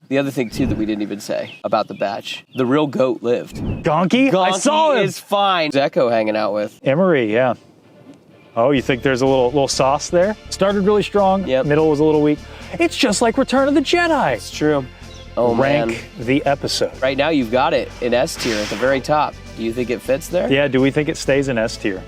The other thing, too, that we didn't even say about the batch, the real GOAT lived. GONKY? I saw him. Is fine. Ekko hanging out with. Emory, yeah. Oh, you think there's a little sauce there? Started really strong, middle was a little weak. It's just like Return of the Jedi. It's true. Oh, Rank the episode. Right now, you've got it in S tier at the very top. Do you think it fits there? Yeah, do we think it stays in S tier?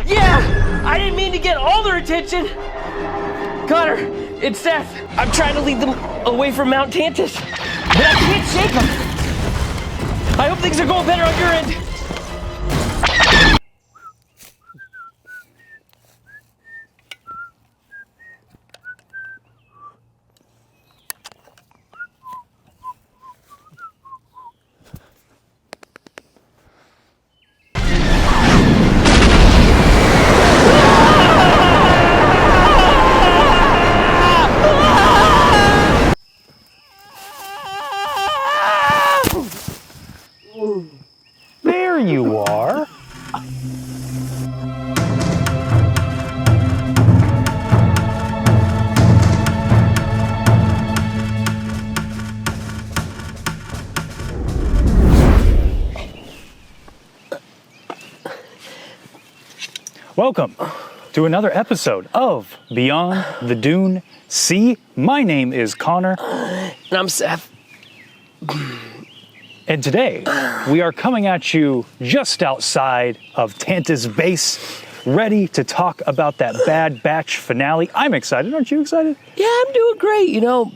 Yeah! I didn't mean to get all their attention. Connor, it's Seth. I'm trying to lead them away from Mount Tantiss, but I can't shake them. I hope things are going better on your end. There you are. Welcome to another episode of Beyond the Dune Sea. My name is Connor. And I'm Seth. And today, we are coming at you just outside of Tantiss Base, ready to talk about that Bad Batch finale. I'm excited. Aren't you excited? Yeah, I'm doing great. You know,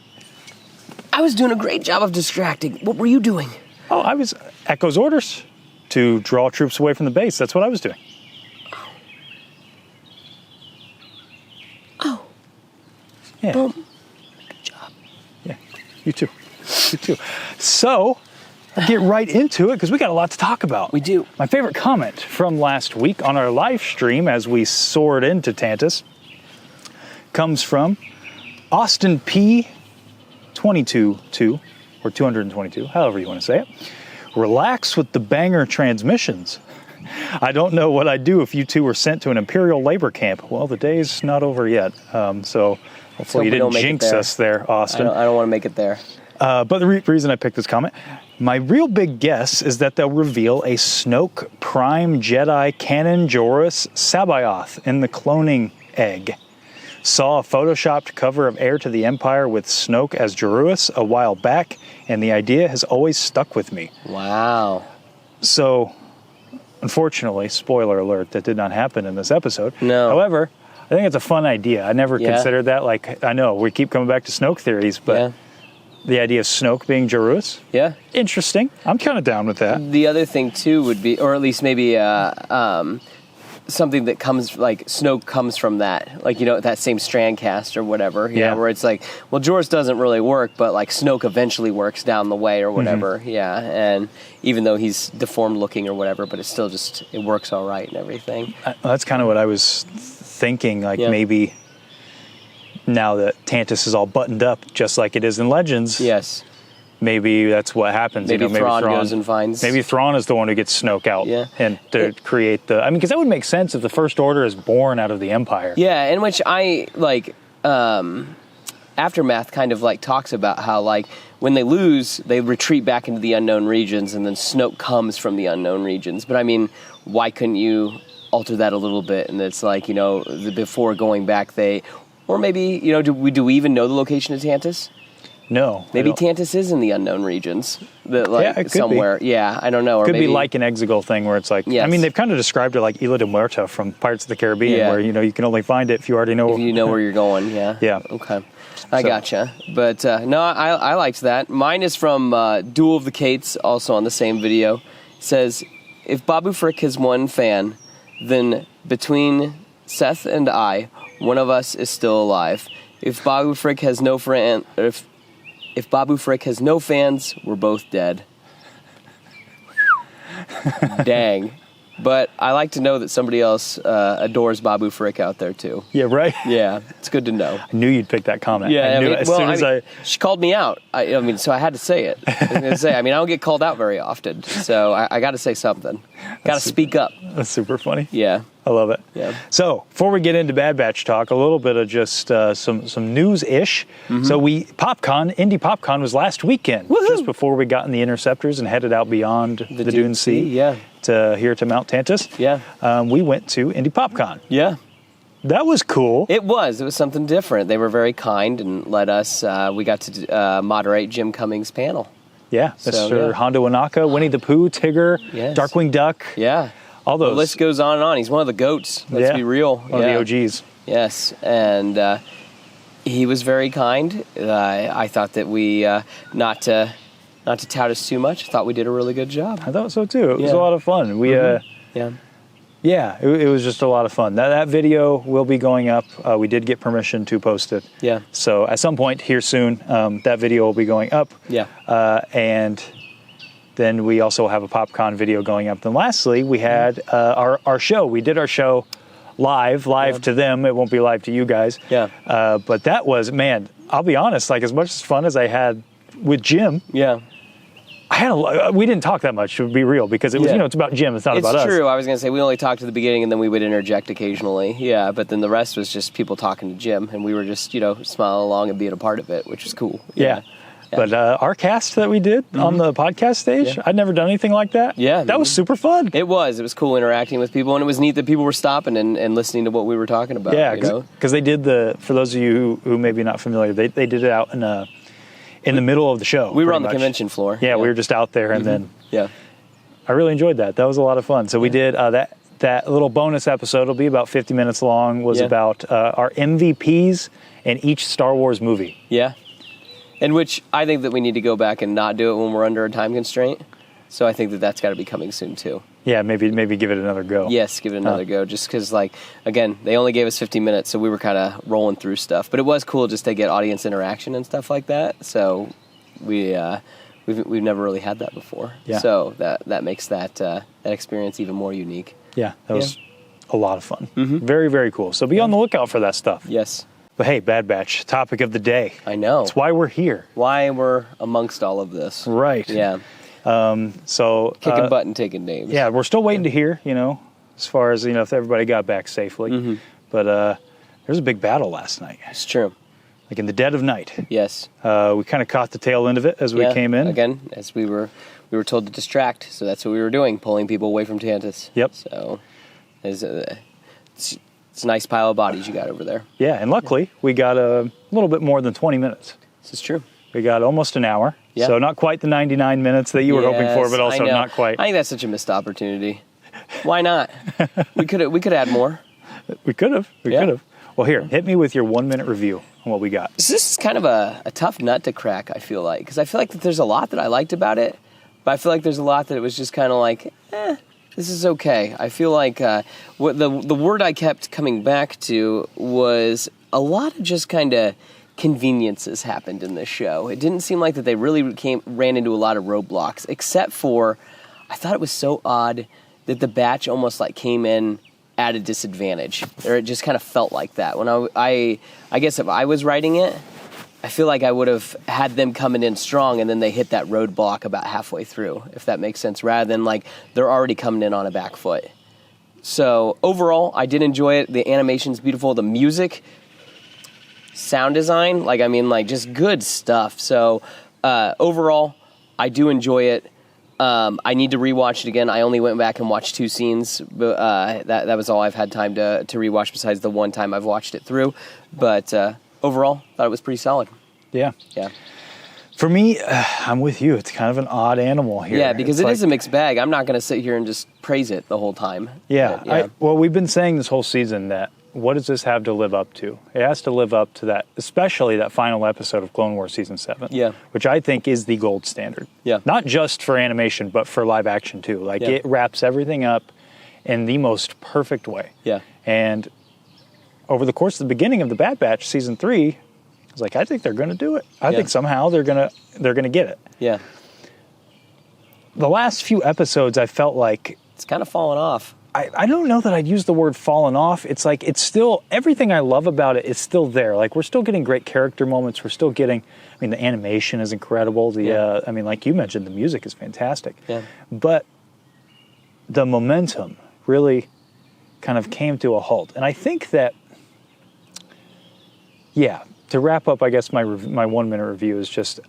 I was doing a great job of distracting. What were you doing? Oh, I was Ekko's orders to draw troops away from the base. That's what I was doing. Oh. Yeah. Well, good job. Yeah, you too. You too. So, I'll get right into it because we got a lot to talk about. We do. My favorite comment from last week on our live stream as we soared into Tantiss comes from Austin P. 22 or 222, however you want to say it. Relax with the banger transmissions. I don't know what I'd do if you two were sent to an Imperial labor camp. Well, the day's not over yet, so hopefully you didn't jinx us there, Austin. I don't want to make it there. But the reason I picked this comment, my real big guess is that they'll reveal a Snoke Prime Jedi Canon Jorus Sabayoth in the cloning egg. Saw a photoshopped cover of Heir to the Empire with Snoke as Jorus a while back, and the idea has always stuck with me. Wow. So, unfortunately, spoiler alert, that did not happen in this episode. No. However, I think it's a fun idea. I never considered that. Like, I know we keep coming back to Snoke theories, but the idea of Snoke being Jorus, interesting. I'm kind of down with that. The other thing too would be, or at least maybe something that comes, like Snoke comes from that, like, you know, that same strand cast or whatever, you know, where it's like, well, Jorus doesn't really work, but like Snoke eventually works down the way or whatever, and even though he's deformed looking or whatever, but it's still just, it works all right and everything. That's kind of what I was thinking, like maybe now that Tantiss is all buttoned up, just like it is in Legends. Yes. Maybe that's what happens. Maybe, you know, maybe Thrawn goes and finds. Maybe Thrawn is the one who gets Snoke out and to create the. I mean, because that would make sense if the First Order is born out of the Empire. Yeah, in which I like. Aftermath kind of like talks about how like when they lose, they retreat back into the unknown regions, and then Snoke comes from the unknown regions. But I mean, why couldn't you alter that a little bit? And it's like, you know, before going back, or maybe, you know, do we even know the location of Tantiss? No. Maybe Tantiss is in the unknown regions. Like, it could somewhere. be. Yeah, I don't know. Or could maybe be like an Exegol thing where it's like, I mean, they've kind of described it like Isla de Muerta from Pirates of the Caribbean, where, you know, you can only find it if you already know. If you know where you're going, yeah. Okay. I gotcha. But no, I liked that. Mine is from Duel of the Kates, also on the same video. It says, if Babu Frik has one fan, then between Seth and I, one of us is still alive. If Babu Frik has no friend, if Babu Frik has no fans, we're both dead. Dang. But I like to know that somebody else adores Babu Frik out there too. Yeah, right? Yeah, it's good to know. I knew you'd pick that comment. Yeah, I knew as soon as she called me out. I mean, so I had to say it. I was gonna say, I mean, I don't get called out very often, so I got to say something. Got to speak up. That's super funny. Yeah. I love it. Yeah. So before we get into Bad Batch talk, a little bit of just some news-ish. So Indie Popcon was last weekend, just before we got in the Interceptors and headed out beyond the Dune Sea. Yeah. To here to Mount Tantiss. Yeah. We went to Indie Popcon. Yeah. That was cool. It was something different. They were very kind and let us. We got to moderate Jim Cummings' panel. Yeah, Mr. Hondo Inaka, Winnie the Pooh, Tigger, Darkwing Duck. Yeah. All those. The list goes on and on. He's one of the GOATs. Let's be real. One of the OGs. Yes, and he was very kind. I thought that we, not to tout us too much, I thought we did a really good job. I thought so too. It was a lot of fun. We, it was just a lot of fun. That video will be going up. We did get permission to post it. Yeah. So at some point here soon, that video will be going up. Yeah. And then we also have a PopCon video going up. Then lastly, we had our show. We did our show live to them. It won't be live to you guys. Yeah. But that was, man, I'll be honest, like as much fun as I had with Jim. Yeah. We didn't talk that much, to be real, because it was, it's about Jim. It's not about us. It's true. I was going to say, we only talked at the beginning and then we would interject occasionally. Yeah. But then the rest was just people talking to Jim and we were just, smiling along and being a part of it, which was cool. Yeah. But our cast that we did on the podcast stage, I'd never done anything like that. Yeah. That was super fun. It was cool interacting with people, and it was neat that people were stopping and listening to what we were talking about. Yeah, because they did for those of you who may be not familiar, they did it out in the middle of the show. We were on the convention floor. Yeah, we were just out there, and then I really enjoyed that. That was a lot of fun. So we did that little bonus episode. Will be about 50 minutes long. Was about our MVPs in each Star Wars movie. Yeah. In which I think that we need to go back and not do it when we're under a time constraint. So I think that that's got to be coming soon too. Yeah, maybe give it another go. Yes, give it another go. Just because, again, they only gave us 15 minutes, so we were kind of rolling through stuff. But it was cool just to get audience interaction and stuff like that. So we've never really had that before. Yeah. So that makes that experience even more unique. Yeah, that was a lot of fun. Very, very cool. So be on the lookout for that stuff. Yes. But hey, Bad Batch, topic of the day. I know. It's why we're here. Why we're amongst all of this. Right. Yeah. So kicking butt and taking names. Yeah, we're still waiting to hear, as far as, if everybody got back safely. But there was a big battle last night. It's true. Like in the dead of night. Yes. We kind of caught the tail end of it as we came in. Again, as we were told to distract, so that's what we were doing, pulling people away from Tantiss. Yep. So it's a nice pile of bodies you got over there. Yeah, and luckily we got a little bit more than 20 minutes. This is true. We got almost an hour. Yeah. So not quite the 99 minutes that you were hoping for, but also not quite. I think that's such a missed opportunity. Why not? we could add more. We could have. We could have. Well, here, hit me with your 1-minute review on what we got. This is kind of a tough nut to crack, I feel like, because I feel like that there's a lot that I liked about it, but I feel like there's a lot that it was just kind of like, this is okay. I feel like what the word I kept coming back to was a lot of just kind of conveniences happened in this show. It didn't seem like that they really ran into a lot of roadblocks, except for I thought it was so odd that the batch almost came in at a disadvantage, or it just kind of felt like that. When I guess if I was writing it, I feel like I would have had them coming in strong and then they hit that roadblock about halfway through, if that makes sense, rather than they're already coming in on a back foot. So overall, I did enjoy it. The animation's beautiful. The music, sound design, just good stuff. So overall, I do enjoy it. I need to rewatch it again. I only went back and watched 2 scenes. But, that was all I've had time to rewatch besides the one time I've watched it through. But overall, thought it was pretty solid. Yeah. Yeah. For me, I'm with you. It's kind of an odd animal here. Yeah, because it is a mixed bag. I'm not going to sit here and just praise it the whole time. Yeah. But, well, we've been saying this whole season that what does this have to live up to? It has to live up to that, especially that final episode of Clone Wars Season 7. Yeah. Which I think is the gold standard. Yeah. Not just for animation, but for live action too. It wraps everything up in the most perfect way. Yeah. And over the course of the beginning of the Bad Batch Season 3, I was like, I think they're going to do it. I think somehow they're going to get it. Yeah. The last few episodes, I felt like it's kind of fallen off. I don't know that I'd use the word fallen off. It's like, it's still, everything I love about it is still there. Like, we're still getting great character moments. We're still getting, I mean, the animation is incredible. I mean, like you mentioned, the music is fantastic. Yeah. But the momentum really kind of came to a halt. And I think that, to wrap up, I guess my 1 minute review is just,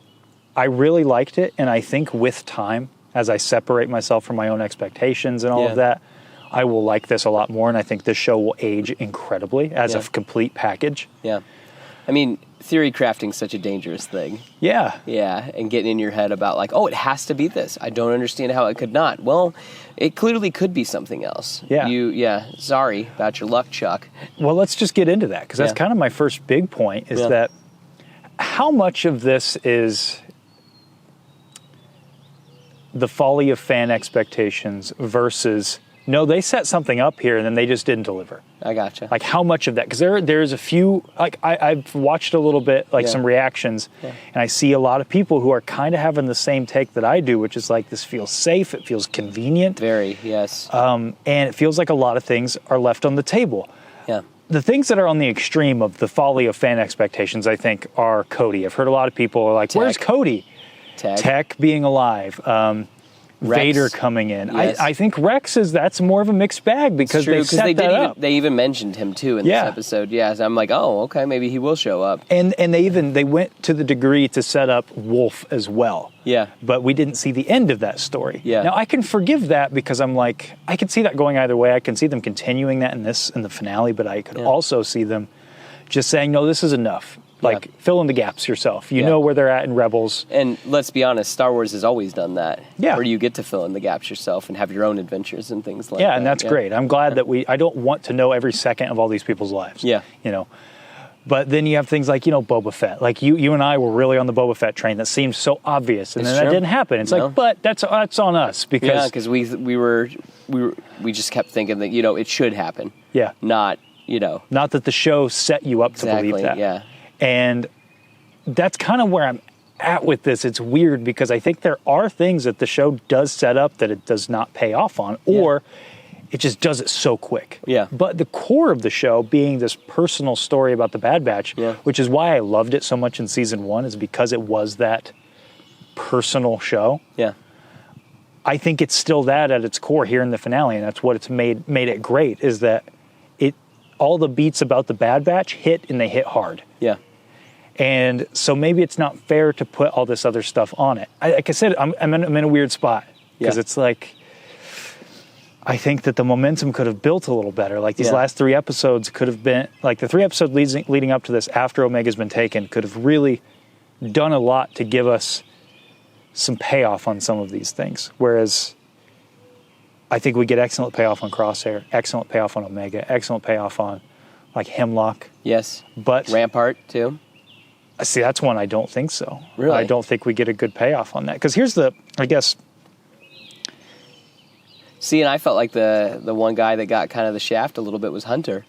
I really liked it. And I think with time, as I separate myself from my own expectations and all of that, I will like this a lot more, and I think this show will age incredibly as a complete package. Yeah. I mean, theory crafting's such a dangerous thing. Yeah. Yeah, and getting in your head about like, oh, it has to be this. I don't understand how it could not. Well, it clearly could be something else. Yeah. Sorry about your luck, Chuck. Well, let's just get into that, because that's kind of my first big point, is that how much of this is the folly of fan expectations versus... No, they set something up here and then they just didn't deliver. I gotcha. Like, how much of that? Because there's a few, like, I've watched a little bit, like some reactions, and I see a lot of people who are kind of having the same take that I do, which is like, this feels safe, it feels convenient. Very, yes. And it feels like a lot of things are left on the table. Yeah. The things that are on the extreme of the folly of fan expectations, I think, are Cody. I've heard a lot of people are like, where's Cody? Tech being alive. Vader coming in. Yes. I think Rex that's more of a mixed bag, because they set that up. They even mentioned him too in this episode. Yeah, so I'm like, oh, okay, maybe he will show up. And they went to the degree to set up Wolf as well. Yeah. But we didn't see the end of that story. Yeah. Now I can forgive that, because I'm like, I can see that going either way. I can see them continuing that in the finale, but I could also see them just saying, no, this is enough. Like, fill in the gaps yourself. You know where they're at in Rebels. And let's be honest, Star Wars has always done that. Yeah. Where you get to fill in the gaps yourself and have your own adventures and things like that. Yeah, and that's great. I'm glad that I don't want to know every second of all these people's lives. Yeah. You know. But then you have things like, Boba Fett. Like, you and I were really on the Boba Fett train. That seemed so obvious. And then that didn't happen. It's like, but that's on us. Because we just kept thinking that, it should happen. Yeah. Not that the show set you up to believe that. Yeah. And that's kind of where I'm at with this. It's weird, because I think there are things that the show does set up that it does not pay off on, or it just does it so quick. Yeah. But the core of the show being this personal story about the Bad Batch, which is why I loved it so much in season 1, is because it was that personal show. Yeah. I think it's still that at its core here in the finale, and that's what it's made it great, is that all the beats about the Bad Batch hit, and they hit hard. Yeah. And so maybe it's not fair to put all this other stuff on it. Like I said, I'm in a weird spot, because it's like, I think that the momentum could have built a little better. Like, these last 3 episodes could have been, like, the 3 episodes leading up to this, after Omega's been taken, could have really done a lot to give us some payoff on some of these things. Whereas I think we get excellent payoff on Crosshair, excellent payoff on Omega, excellent payoff on, like, Hemlock. Yes. But Rampart, too. See, that's one I don't think so. Really? I don't think we get a good payoff on that. Because here's I guess... See, and I felt like the one guy that got kind of the shaft a little bit was Hunter.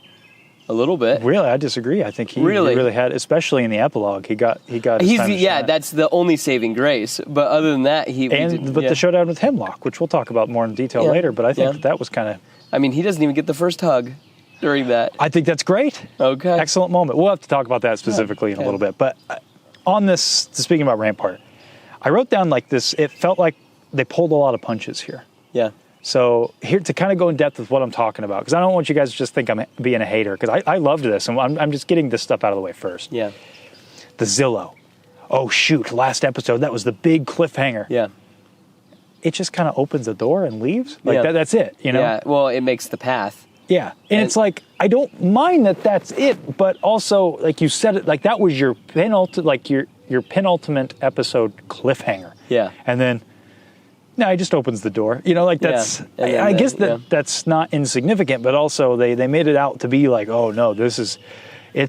A little bit. Really? I disagree. I think he really had, especially in the epilogue, he got his time to shine. That's the only saving grace. But other than that, the showdown with Hemlock, which we'll talk about more in detail later, but I think that was kind of... I mean, he doesn't even get the first hug during that. I think that's great. Okay. Excellent moment. We'll have to talk about that specifically in a little bit. But on this, speaking about Rampart, I wrote down like this, it felt like they pulled a lot of punches here. Yeah. So here, to kind of go in depth with what I'm talking about, because I don't want you guys to just think I'm being a hater, because I loved this, and I'm just getting this stuff out of the way first. Yeah. The Zillow. Oh, shoot, last episode, that was the big cliffhanger. Yeah. It just kind of opens the door and leaves. Like, that's it, you know? Yeah, well, it makes the path. Yeah, and it's like, I don't mind that that's it, but also, like you said it, like that was your penultimate episode cliffhanger. Yeah. And then... No, it just opens the door. You know, like that's, I guess that's not insignificant, but also they made it out to be like, oh no, it's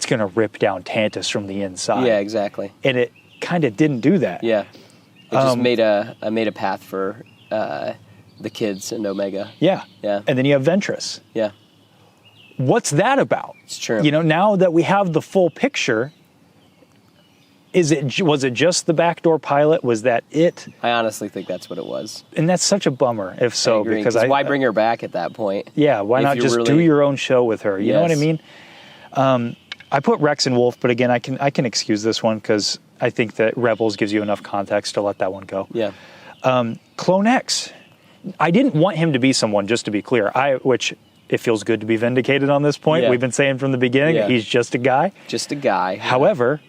going to rip down Tantiss from the inside. Yeah, exactly. And it kind of didn't do that. Yeah. It just made a path for the kids and Omega. Yeah. Yeah. And then you have Ventress. Yeah. What's that about? It's true. You know, now that we have the full picture, Was it just the backdoor pilot? Was that it? I honestly think that's what it was. And that's such a bummer, if so, because why bring her back at that point? Yeah, why not just do your own show with her? You know what I mean? I put Rex and Wolf, but again, I can excuse this one because I think that Rebels gives you enough context to let that one go. Yeah. Clone X. I didn't want him to be someone, just to be clear. Which it feels good to be vindicated on this point. Yeah. We've been saying from the beginning, he's just a guy. Just a guy. However,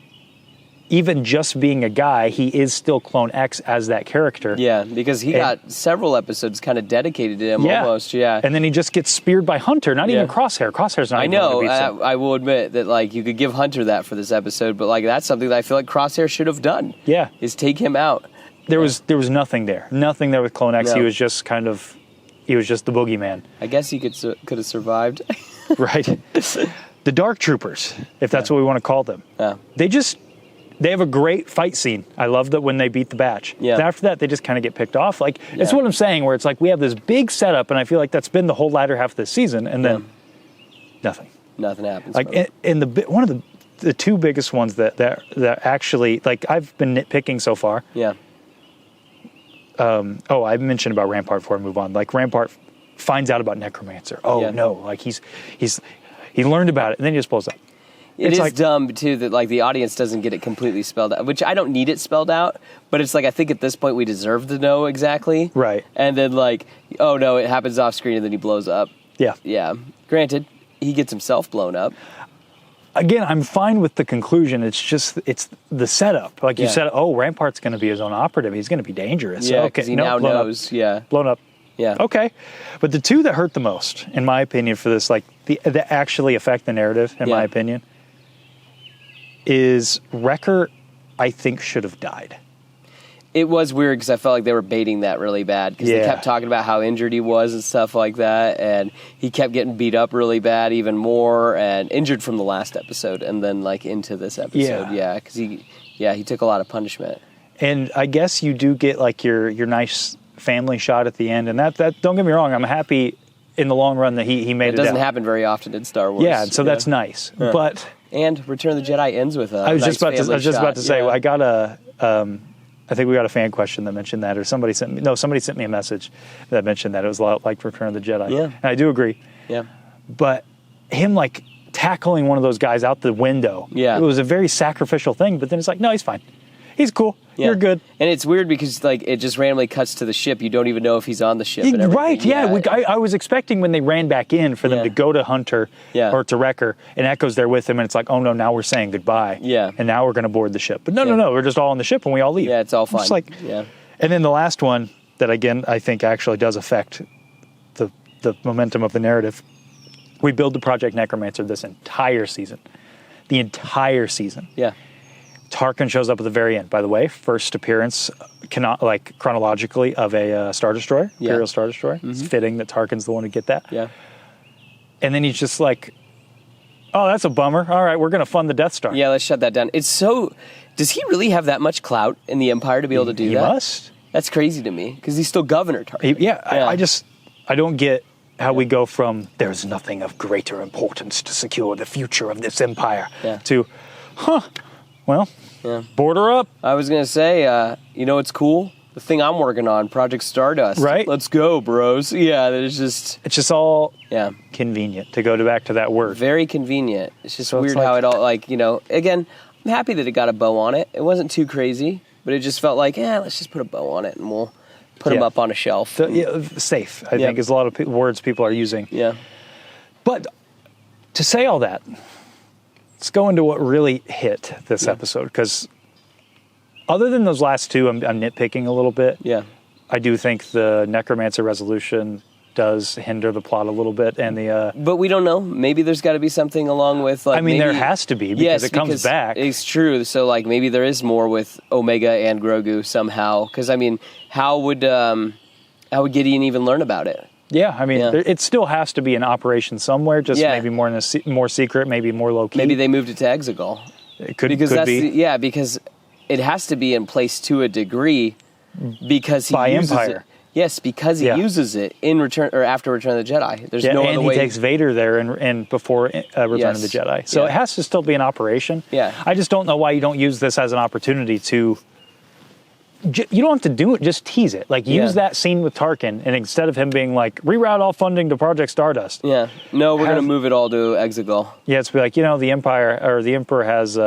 even just being a guy, he is still Clone X as that character. Yeah, because he got several episodes kind of dedicated to him almost, And then he just gets speared by Hunter, not even Crosshair. Crosshair's not even going to beat him. I will admit that, like, you could give Hunter that for this episode, but, like, that's something that I feel like Crosshair should have done. Yeah. Is take him out. There was nothing there. Nothing there with Clone X. No. He was just the boogeyman. I guess he could have survived. Right. The Dark Troopers, if that's what we want to call them. Yeah. They have a great fight scene. I love that when they beat the batch. Yeah. After that, they just kind of get picked off. Like, it's what I'm saying, where it's like we have this big setup, and I feel like that's been the whole latter half of this season, and then nothing. Nothing happens. Like, and one of the two biggest ones that actually, like, I've been nitpicking so far. Yeah. I mentioned about Rampart before I move on. Like, Rampart finds out about Necromancer. No, like he learned about it, and then he just pulls up. It's like, dumb, too, that, like, the audience doesn't get it completely spelled out, which I don't need it spelled out, but it's like, I think at this point we deserve to know exactly. Right. And then, like, oh, no, it happens off screen, and then he blows up. Yeah. Yeah. Granted, he gets himself blown up. Again, I'm fine with the conclusion. It's the setup. Like you said, Rampart's going to be his own operative. He's going to be dangerous. Yeah, because he now knows. Blown up. Yeah. Okay. But the two that hurt the most, in my opinion, for this, like, that actually affect the narrative, in my opinion, is Wrecker, I think, should have died. It was weird because I felt like they were baiting that really bad because they kept talking about how injured he was and stuff like that, and he kept getting beat up really bad even more and injured from the last episode and then, like, into this episode. Yeah, because he took a lot of punishment. And I guess you do get, like, your nice family shot at the end, and that don't get me wrong, I'm happy in the long run that he made it. It doesn't happen very often in Star Wars. Yeah, so that's nice. Yeah. But and Return of the Jedi ends with I was just about to say I got I think we got a fan question that mentioned that, or somebody sent me a message that mentioned that it was a lot like Return of the Jedi. Yeah, and I do agree. Yeah, but him, like, tackling one of those guys out the window. Yeah, it was a very sacrificial thing. But then it's like, no, he's fine. He's cool. Yeah. You're good. And it's weird because, like, it just randomly cuts to the ship. You don't even know if he's on the ship. And everything. Right, yeah. I was expecting when they ran back in for them to go to Hunter or to Wrecker, and Echo's there with him, and it's like, oh, no, now we're saying goodbye. Yeah. And now we're going to board the ship. But no, we're just all on the ship, and we all leave. Yeah, it's all fine. It's like, And then the last one that, again, I think actually does affect the momentum of the narrative. We build the Project Necromancer this entire season. The entire season. Yeah. Tarkin shows up at the very end, by the way. First appearance, chronologically, of a Star Destroyer, Imperial Star Destroyer. Mm-hmm. It's fitting that Tarkin's the one to get that. Yeah. And then he's just like, oh, that's a bummer. All right, we're going to fund the Death Star. Yeah, let's shut that down. It's so... Does he really have that much clout in the Empire to be able to do that? He must. That's crazy to me, because he's still Governor Tarkin. I don't get how we go from, there's nothing of greater importance to secure the future of this empire, to, well, border up. I was going to say, it's cool? The thing I'm working on, Project Stardust. Right. Let's go, bros. Yeah, it's just all convenient to go back to that word. Very convenient. It's just weird how it all, again, I'm happy that it got a bow on it. It wasn't too crazy, but it just felt like, let's just put a bow on it and we'll put them up on a shelf. Safe, I think, is a lot of words people are using. Yeah. But to say all that, let's go into what really hit this episode, because other than those last two, I'm nitpicking a little bit. Yeah. I do think the Necromancer resolution does hinder the plot a little bit, and the. But we don't know. Maybe there's got to be something along with. There has to be, because it comes back. It's true. So maybe there is more with Omega and Grogu somehow. Because how would Gideon even learn about it? Yeah, it still has to be an operation somewhere. Just maybe more secret, maybe more low key. Maybe they moved it to Exegol. It could be. Because it has to be in place to a degree, because he by uses Empire. it. Yes, because he uses it in Return or after Return of the Jedi. There's no other way. And he takes Vader there and before Return of the Jedi. So it has to still be an operation. Yeah. I just don't know why you don't use this as an opportunity to. You don't have to do it. Just tease it. Like use that scene with Tarkin, and instead of him being like reroute all funding to Project Stardust. Yeah. No, we're gonna move it all to Exegol. Yeah, it's be like the Empire or the Emperor has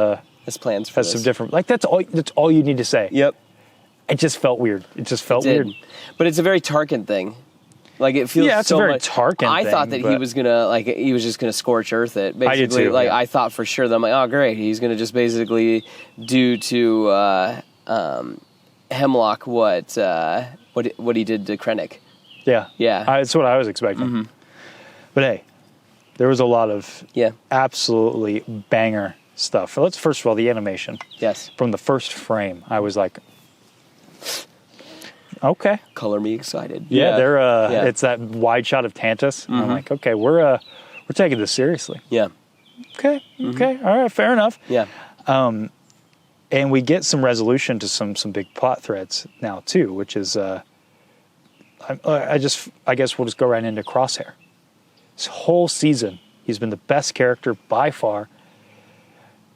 plans for some different. Like that's all you need to say. Yep. It just felt weird. It just felt weird. But it's a very Tarkin thing. Like it feels it's a very Tarkin I thing, thought that he was just gonna scorch Earth it. Basically, I did too, I thought for sure that I'm like, oh great, he's gonna just basically do to Hemlock what he did to Krennic. Yeah. Yeah. That's what I was expecting. Mm-hmm. But hey, there was a lot of absolutely banger stuff. Let's first of all the animation. Yes. From the first frame, I was like, okay. Color me excited. Yeah, they're it's that wide shot of Tantiss. Mm-hmm. I'm like, okay, we're taking this seriously. Yeah. Okay. Okay. All right. Fair enough. Yeah. And we get some resolution to some big plot threads now too, which is I guess we'll just go right into Crosshair. This whole season, he's been the best character by far,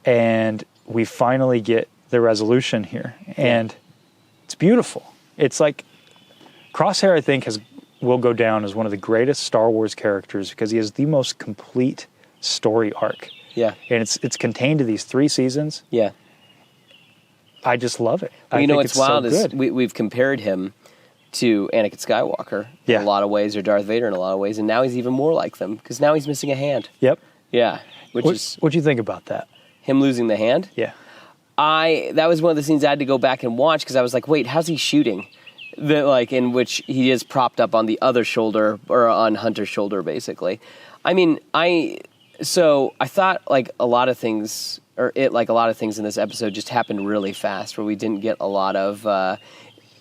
and we finally get the resolution here, and it's beautiful. It's like Crosshair, I think, will go down as one of the greatest Star Wars characters because he has the most complete story arc. Yeah, and it's contained to these 3 seasons. Yeah, I just love it. Well, I think what's wild so is we've compared him to Anakin Skywalker in a lot of ways, or Darth Vader in a lot of ways, and now he's even more like them because now he's missing a hand. Yep. Yeah. What'd you think about that? Him losing the hand? Yeah. That was one of the scenes I had to go back and watch because I was like, wait, how's he shooting? In which he is propped up on the other shoulder or on Hunter's shoulder, basically. I mean, I thought a lot of things in this episode just happened really fast, where we didn't get a lot of.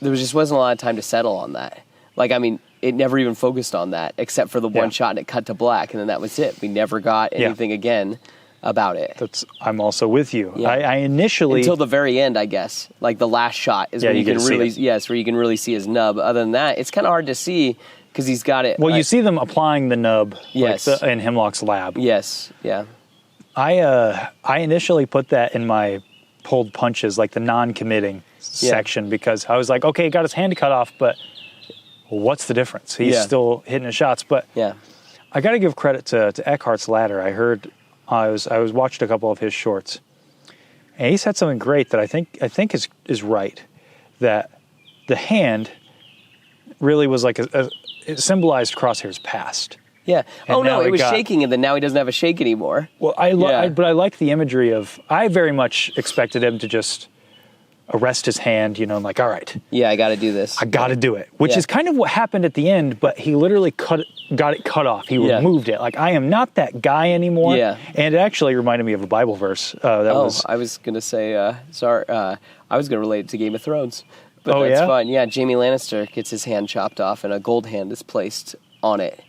There just wasn't a lot of time to settle on that. It never even focused on that except for the one shot, and it cut to black, and then that was it. We never got anything again about it. I'm also with you. Yeah. I initially until the very end, I guess. Like the last shot is where you can really where you can really see his nub. Other than that, it's kind of hard to see because he's got it. Well, you see them applying the nub in Hemlock's lab. Yes, yeah. I initially put that in my pulled punches, like the non-committing section, because I was like, okay, he got his hand cut off, but what's the difference? He's still hitting his shots. But I got to give credit to Eckhart's Ladder. I watched a couple of his shorts, and he said something great that I think is right. That the hand really was like it symbolized Crosshair's past. Yeah. And it was shaking, and then now he doesn't have a shake anymore. Well, but I like the imagery of. I very much expected him to just arrest his hand, like, all right. Yeah, I got to do this. I got to do it, which is kind of what happened at the end. But he literally got it cut off. He removed it. Like, I am not that guy anymore. Yeah. And it actually reminded me of a Bible verse. I was gonna say, I was gonna relate it to Game of Thrones, but that's fine. Yeah, Jaime Lannister gets his hand chopped off, and a gold hand is placed on it,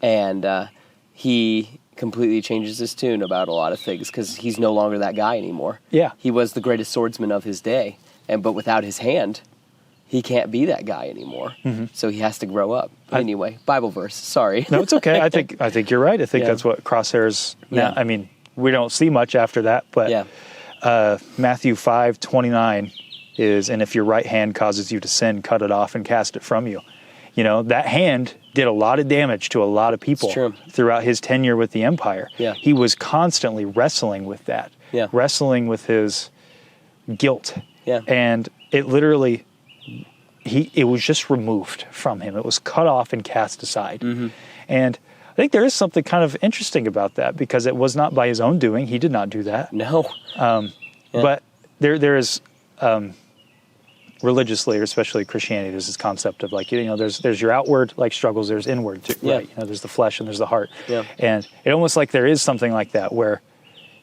and he completely changes his tune about a lot of things because he's no longer that guy anymore. Yeah, he was the greatest swordsman of his day, but without his hand, he can't be that guy anymore. Mm-hmm. So he has to grow up. Anyway, Bible verse. Sorry. No, it's okay. I think you're right. I think that's what Crosshair's. Yeah. I mean, we don't see much after that, but Matthew 5:29 is, and if your right hand causes you to sin, cut it off and cast it from you. That hand did a lot of damage to a lot of people throughout his tenure with the Empire. Yeah. He was constantly wrestling with that, wrestling with his guilt. Yeah. And it literally, it was just removed from him. It was cut off and cast aside. Mm-hmm. And I think there is something kind of interesting about that because it was not by his own doing. He did not do that. No. But there is... religiously, or especially Christianity, there's this concept of there's your outward struggles, there's inward too, right? There's the flesh and there's the heart, and it almost like there is something like that where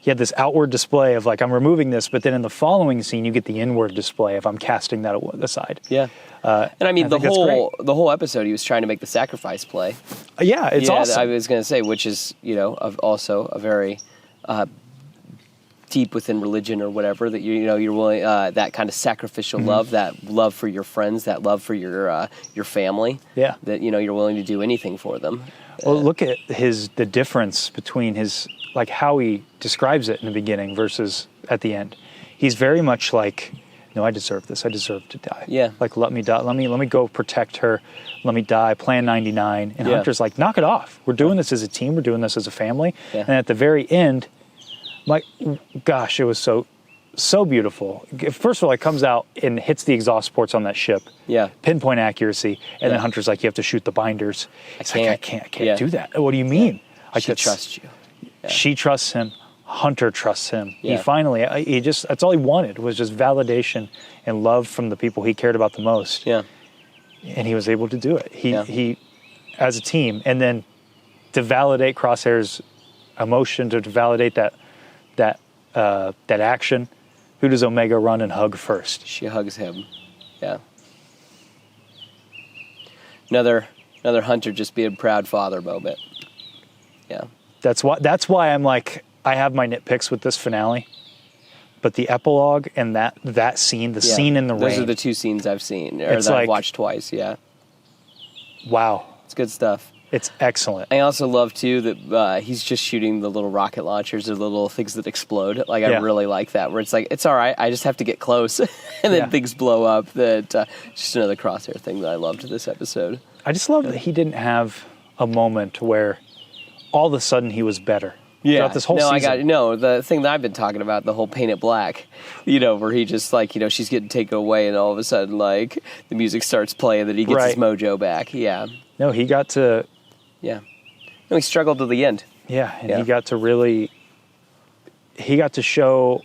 he had this outward display of I'm removing this, but then in the following scene you get the inward display of I'm casting that aside. Yeah, and I mean the whole episode he was trying to make the sacrifice play. It's awesome. I was going to say, which is also a very deep within religion or whatever, that you're willing, that kind of sacrificial love, that love for your friends, that love for your family. Yeah. That you're willing to do anything for them. Well, look at the difference between his, like, how he describes it in the beginning versus at the end. He's very much like, no, I deserve this. I deserve to die. Yeah. Like, let me die. Let me go protect her. Let me die. Plan 99. And Hunter's like, knock it off. We're doing this as a team. We're doing this as a family. Yeah. And at the very end, my gosh, it was so beautiful. First of all, it comes out and hits the exhaust ports on that ship. Yeah. Pinpoint accuracy. And then Hunter's like, you have to shoot the binders. I can't do that. What do you mean? I should trust you. Yeah. She trusts him. Hunter trusts him. Yeah. That's all he wanted was just validation and love from the people he cared about the most. Yeah. And he was able to do it. He as a team, and then to validate Crosshair's emotion, to validate that action, who does Omega run and hug first? She hugs him. Yeah. Another Hunter just being proud father moment. Yeah. That's why I'm like, I have my nitpicks with this finale, but the epilogue and that scene, the scene in the rain. Those are the two scenes I've seen, or that I've watched twice, yeah. Wow. It's good stuff. It's excellent. I also love, too, that he's just shooting the little rocket launchers or the little things that explode. Like, I really like that, where it's like, it's all right, I just have to get close, and then things blow up. Just another Crosshair thing that I loved this episode. I just love that he didn't have a moment where all of a sudden he was better. Yeah, throughout this whole season. The thing that I've been talking about, the whole paint it black, where he just she's getting taken away and all of a sudden the music starts playing, that he gets his mojo back. Yeah. No, he got to. Yeah. No, he struggled to the end. Yeah, and he got to show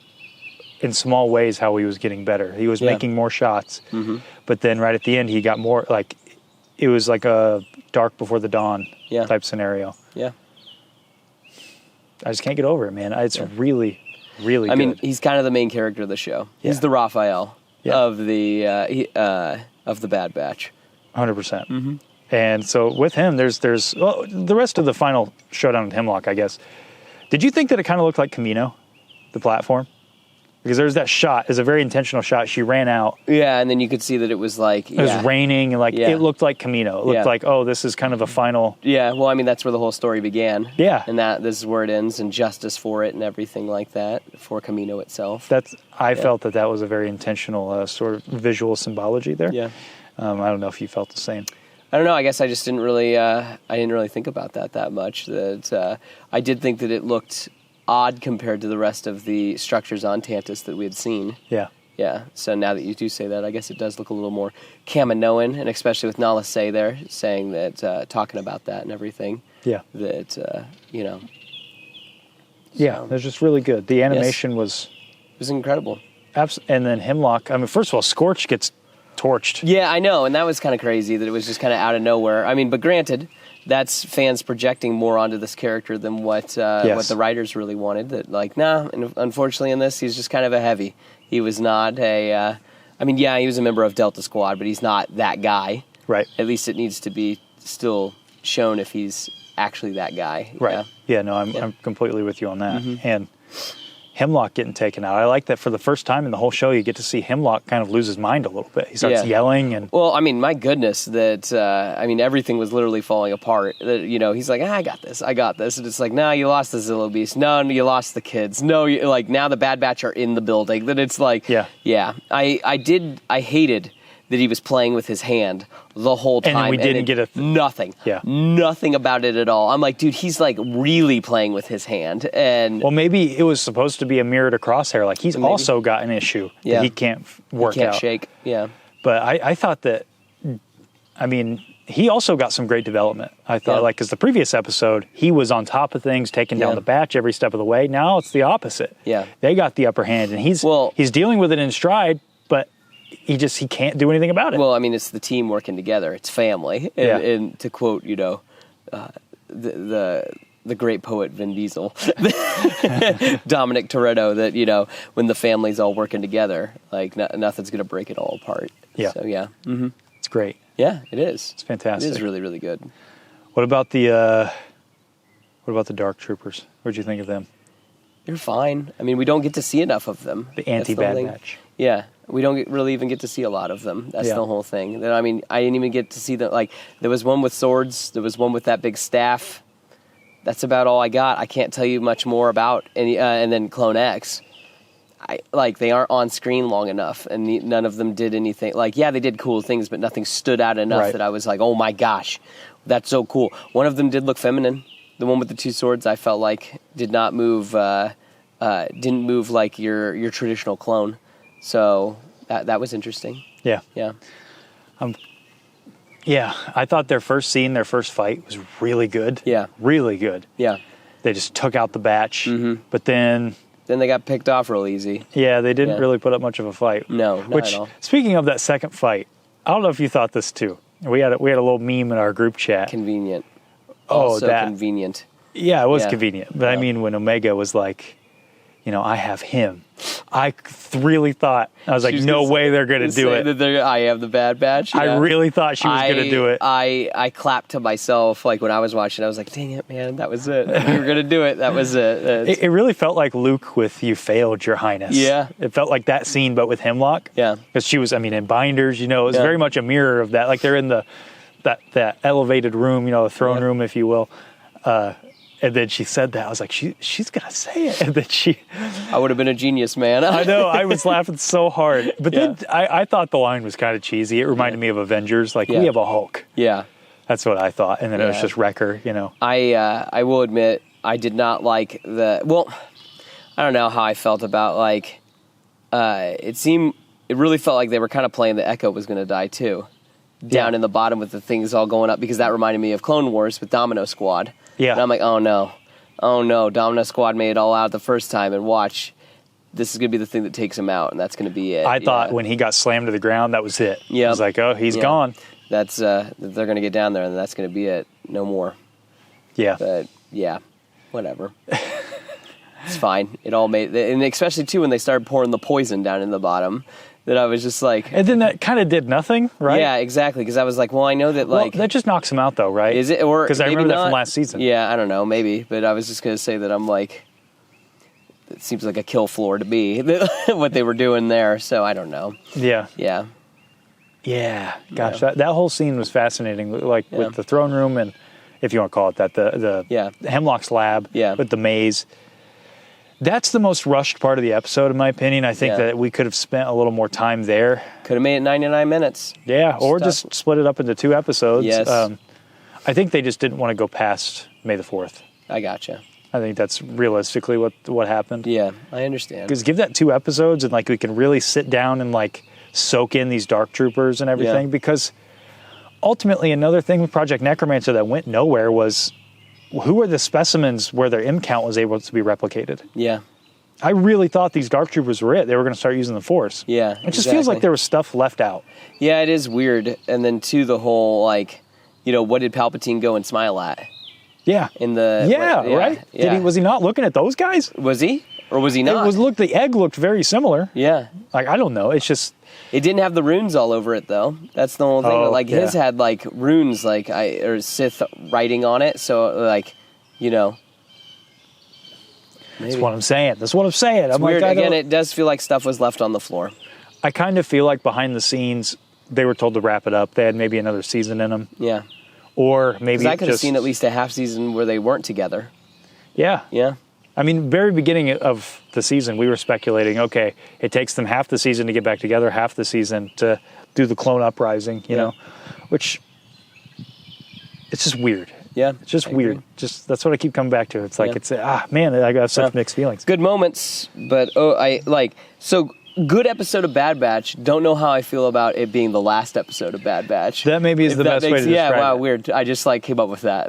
in small ways how he was getting better. He was making more shots, but then right at the end he got more, it was like a dark before the dawn type scenario. Yeah. I just can't get over it, man. It's really, really good. I mean, he's kind of the main character of the show. Yeah. He's the Raphael of the Bad Batch. 100%. Mm-hmm. And so with him, there's the rest of the final showdown with Hemlock, I guess. Did you think that it kind of looked like Camino, the platform? Because there's that shot. It's a very intentional shot. She ran out. Yeah, and then you could see that it was it was raining, and it looked like Camino. It looked like, oh, this is kind of a final. Yeah, well, I mean, that's where the whole story began. Yeah. And this is where it ends, and justice for it and everything like that, for Camino itself. I felt that was a very intentional sort of visual symbology there. Yeah. I don't know if you felt the same. I don't know. I guess I just didn't really. I didn't really think about that much. That I did think that it looked odd compared to the rest of the structures on Tantiss that we had seen. Yeah. Yeah. So now that you do say that, I guess it does look a little more Kaminoan, and especially with Nala Se there saying that, talking about that and everything. Yeah. That Yeah, it was just really good. The animation was incredible. And then Hemlock. I mean, first of all, Scorch gets torched. Yeah, I know, and that was kind of crazy that it was just kind of out of nowhere. I mean, but granted, that's fans projecting more onto this character than what the writers really wanted. That and unfortunately in this, he's just kind of a heavy. He was not a. He was a member of Delta Squad, but he's not that guy. Right. At least it needs to be still shown if he's actually that guy. Right. Yeah. No, I'm completely with you on that. Mm-hmm. And Hemlock getting taken out. I like that for the first time in the whole show, you get to see Hemlock kind of lose his mind a little bit. He starts yelling and. Well, I mean, my goodness, that everything was literally falling apart. That he's like, I got this, and it's like, no, you lost the Zillo Beast. No, you lost the kids. No, now the Bad Batch are in the building. That it's like, I hated that he was playing with his hand the whole time. And we didn't get nothing. Yeah. Nothing about it at all. I'm like, dude, he's really playing with his hand. And well, maybe it was supposed to be a mirror to Crosshair. Like, he's also got an issue that he can't work out. He can't shake. Yeah. But I thought that, he also got some great development. I thought, because the previous episode, he was on top of things, taking down the Batch every step of the way. Now it's the opposite. Yeah. They got the upper hand, and he's dealing with it in stride, but he can't do anything about it. Well, I mean, it's the team working together. It's family. And to quote, the great poet Vin Diesel, Dominic Toretto, that, when the family's all working together, nothing's going to break it all apart. Yeah. So, yeah. Mm-hmm. It's great. Yeah, it is. It's fantastic. It is really, really good. What about the Dark Troopers? What did you think of them? They're fine. I mean, we don't get to see enough of them. The anti-bad batch. Yeah, we don't really even get to see a lot of them. That's the whole thing. I mean, I didn't even get to see them. Like, there was one with swords. There was one with that big staff. That's about all I got. I can't tell you much more about any. And then Clone X. They aren't on screen long enough, and none of them did anything. Like, yeah, they did cool things, but nothing stood out enough that I was like, oh my gosh, that's so cool. One of them did look feminine. The one with the 2 swords, I felt like did not move, didn't move like your traditional clone. So that was interesting. Yeah. Yeah. Yeah, I thought their first fight was really good. Yeah. Really good. Yeah. They just took out the batch, but then they got picked off real easy. Yeah, they didn't really put up much of a fight. No, not at all. Speaking of that second fight, I don't know if you thought this too. We had a little meme in our group chat. Convenient. Convenient. Yeah, it was convenient. But I mean, when Omega was like, I have him. I really thought, I was like, no way they're going to do it. I have the Bad Batch. Yeah. I really thought she was going to do it. I clapped to myself, like, when I was watching. I was like, dang it, man, that was it. We were going to do it. That was it. It really felt like Luke with "You Failed, Your Highness." Yeah. It felt like that scene, but with Hemlock. Yeah. Because she was, in binders, it was very much a mirror of that. Like, they're in that elevated room, the throne room, if you will. And then she said that. I was like, she's going to say it. And then I would have been a genius, man. I know. I was laughing so hard. But then I thought the line was kind of cheesy. It reminded me of Avengers. Like, we have a Hulk. Yeah. That's what I thought. And then it was just Wrecker, I will admit, I did not like I don't know how I felt about, it really felt like they were kind of playing the Ekko was going to die, too. Down in the bottom with the things all going up, because that reminded me of Clone Wars with Domino Squad. Yeah. And I'm like, oh no, Domino Squad made it all out the first time, and watch, this is going to be the thing that takes him out, and that's going to be it. I thought when he got slammed to the ground, that was it. Yeah. I was like, oh, he's gone. That's, they're going to get down there, and that's going to be it. No more. Yeah. But, yeah, whatever. It's fine. It all made, and especially, too, when they started pouring the poison down in the bottom, that I was just like... And then that kind of did nothing, right? Yeah, exactly, because I was like, well, I know that, that just knocks him out, though, right? Is it? Or because I remember that from last season. Yeah, I don't know, maybe. But I was just going to say that I'm like... It seems like a kill floor to me, what they were doing there, so I don't know. Yeah. Yeah. Yeah. Gosh, that whole scene was fascinating, with the throne room and, if you want to call it that, the Hemlock's lab with the maze. That's the most rushed part of the episode, in my opinion. I think that we could have spent a little more time there. Could have made it 99 minutes. Yeah, or just split it up into 2 episodes. Yes. I think they just didn't want to go past May the 4th. I gotcha. I think that's realistically what happened. Yeah, I understand. Because give that 2 episodes, and we can really sit down and soak in these Dark Troopers and everything. Yeah. Because ultimately, another thing with Project Necromancer that went nowhere was, who were the specimens where their M count was able to be replicated? Yeah. I really thought these Dark Troopers were it. They were going to start using the Force. Yeah, it just feels like there was stuff left out. Yeah, it is weird. And then, too, the whole, what did Palpatine go and smile at? Yeah. In the... right? Yeah. Was he not looking at those guys? Was he? Or was he not? The egg looked very similar. Yeah. I don't know. It's just... It didn't have the runes all over it, though. That's the whole thing. His had, runes, or Sith writing on it. So, Maybe. That's what I'm saying. It's weird. Again, it does feel like stuff was left on the floor. I kind of feel like behind the scenes, they were told to wrap it up. They had maybe another season in them. Yeah. Or maybe because I could have seen at least a half season where they weren't together. Yeah. Yeah. I mean, very beginning of the season, we were speculating, okay, it takes them half the season to get back together, half the season to do the clone uprising, you know, which it's just weird. Yeah. It's just weird. Just that's what I keep coming back to. It's like, man, I got such mixed feelings. Good moments, but good episode of Bad Batch. Don't know how I feel about it being the last episode of Bad Batch. That maybe is the best way to describe it. Yeah, wow, weird. I just came up with that.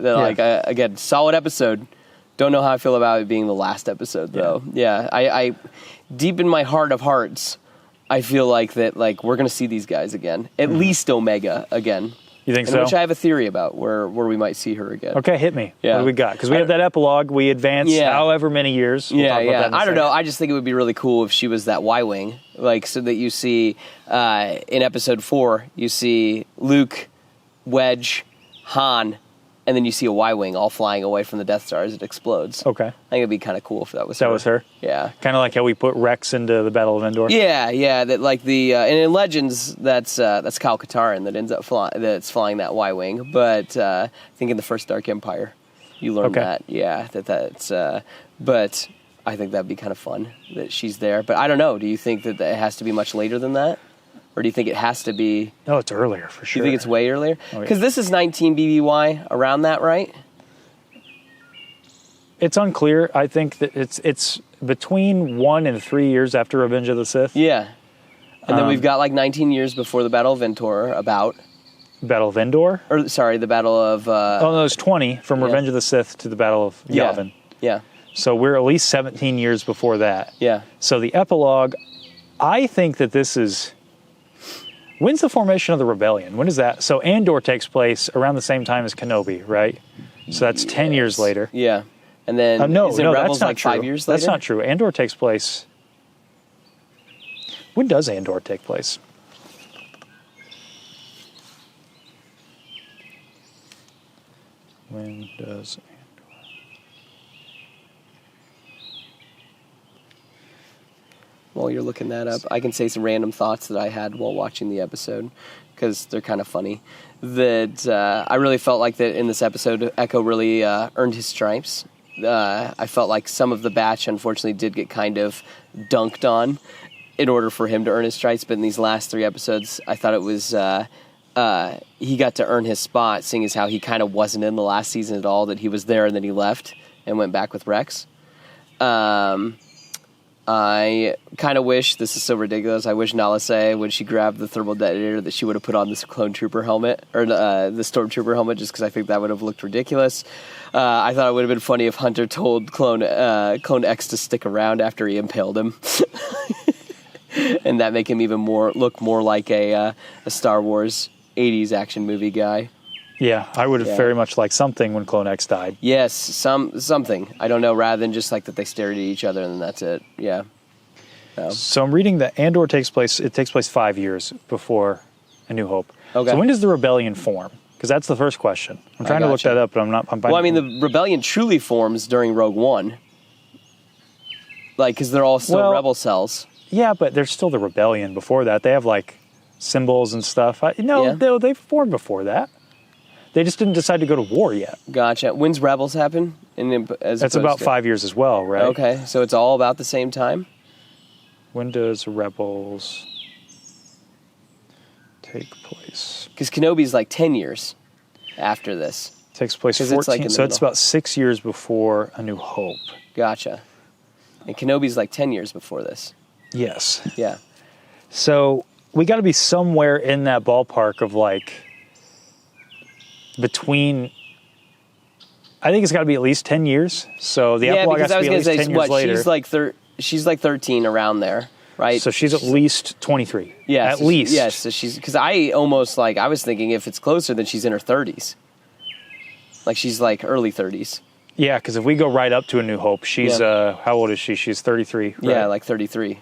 Again, solid episode. Don't know how I feel about it being the last episode, though. Yeah, I deep in my heart of hearts, I feel like that we're going to see these guys again. At least Omega again. You think so? Which I have a theory about where we might see her again. Okay, hit me. Yeah. What do we got? Because we have that epilogue. We advanced however many years. We'll I don't know. I just think it would be really cool if she was that Y-Wing. So that you see in episode 4, you see Luke, Wedge, Han, and then you see a Y-wing all flying away from the Death Star as it explodes. Okay. I think it'd be kind of cool if that was That her. was her? Yeah. Kind of like how we put Rex into the Battle of Endor? Yeah. That like the and in Legends that's Kyle Katarn that ends up flying that Y-wing. But I think in the first Dark Empire, you learn that. Yeah, that's. But I think that'd be kind of fun that she's there. But I don't know. Do you think that it has to be much later than that? Or do you think it has to be... No, it's earlier for sure. You think it's way earlier? Oh, Because this is 19 BBY, around that, right? It's unclear. I think that it's between 1 and 3 years after Revenge of the Sith. Yeah. And then we've got like 19 years before the Battle of Endor, about... Battle of Endor? Or, sorry, the Battle of... oh, no, it was 20, from Revenge of the Sith to the Battle of Yavin. Yeah. So we're at least 17 years before that. Yeah. So the epilogue, I think that this is... When's the formation of the rebellion? When is that? So Andor takes place around the same time as Kenobi, right? So that's 10 years later. Yeah. And then No, Rebels that's not like true. 5 years later? That's not true. Andor takes place... When does Andor take place? When does... While you're looking that up, I can say some random thoughts that I had while watching the episode, because they're kind of funny. That I really felt like that in this episode, Ekko really earned his stripes. I felt like some of the batch, unfortunately, did get kind of dunked on in order for him to earn his stripes. But in these last 3 episodes, I thought it was he got to earn his spot, seeing as how he kind of wasn't in the last season at all. That he was there and then he left and went back with Rex. I kind of wish, this is so ridiculous, I wish Nalase, when she grabbed the thermal detonator, that she would have put on this clone trooper helmet, or the stormtrooper helmet, just because I think that would have looked ridiculous. I thought it would have been funny if Hunter told Clone X to stick around after he impaled him. And that make him even look more like a Star Wars 80s action movie guy. Yeah, I would have very much liked something when Clone X died. Yes, something. I don't know, rather than just like that they stared at each other and then that's it. Yeah. So I'm reading that Andor takes place 5 years before A New Hope. Okay. So when does the rebellion form? Because that's the first question. I'm trying to look that up, but I'm not. Well, I mean, the rebellion truly forms during Rogue One. Like, because they're all still rebel cells. Yeah, but there's still the rebellion before that. They have like symbols and stuff. They formed before that. They just didn't decide to go to war yet. Gotcha. When's Rebels happen? That's about 5 years as well, right? Okay, so it's all about the same time? When does Rebels take place? Because Kenobi's like 10 years after this. Takes place 14, so it's about 6 years before A New Hope. Gotcha. And Kenobi's like 10 years before this. Yes. Yeah. So we got to be somewhere in that ballpark of like... between, I think it's got to be at least 10 years. So the epilogue has to be at least 10 years later. She's like 13 around there, right? So she's at least 23. Yeah, at least. Yes, so she's, because I was thinking if it's closer, then she's in her 30s. Like she's like early 30s. Yeah, because if we go right up to A New Hope, she's, how old is she? She's 33, right? Yeah, like 33.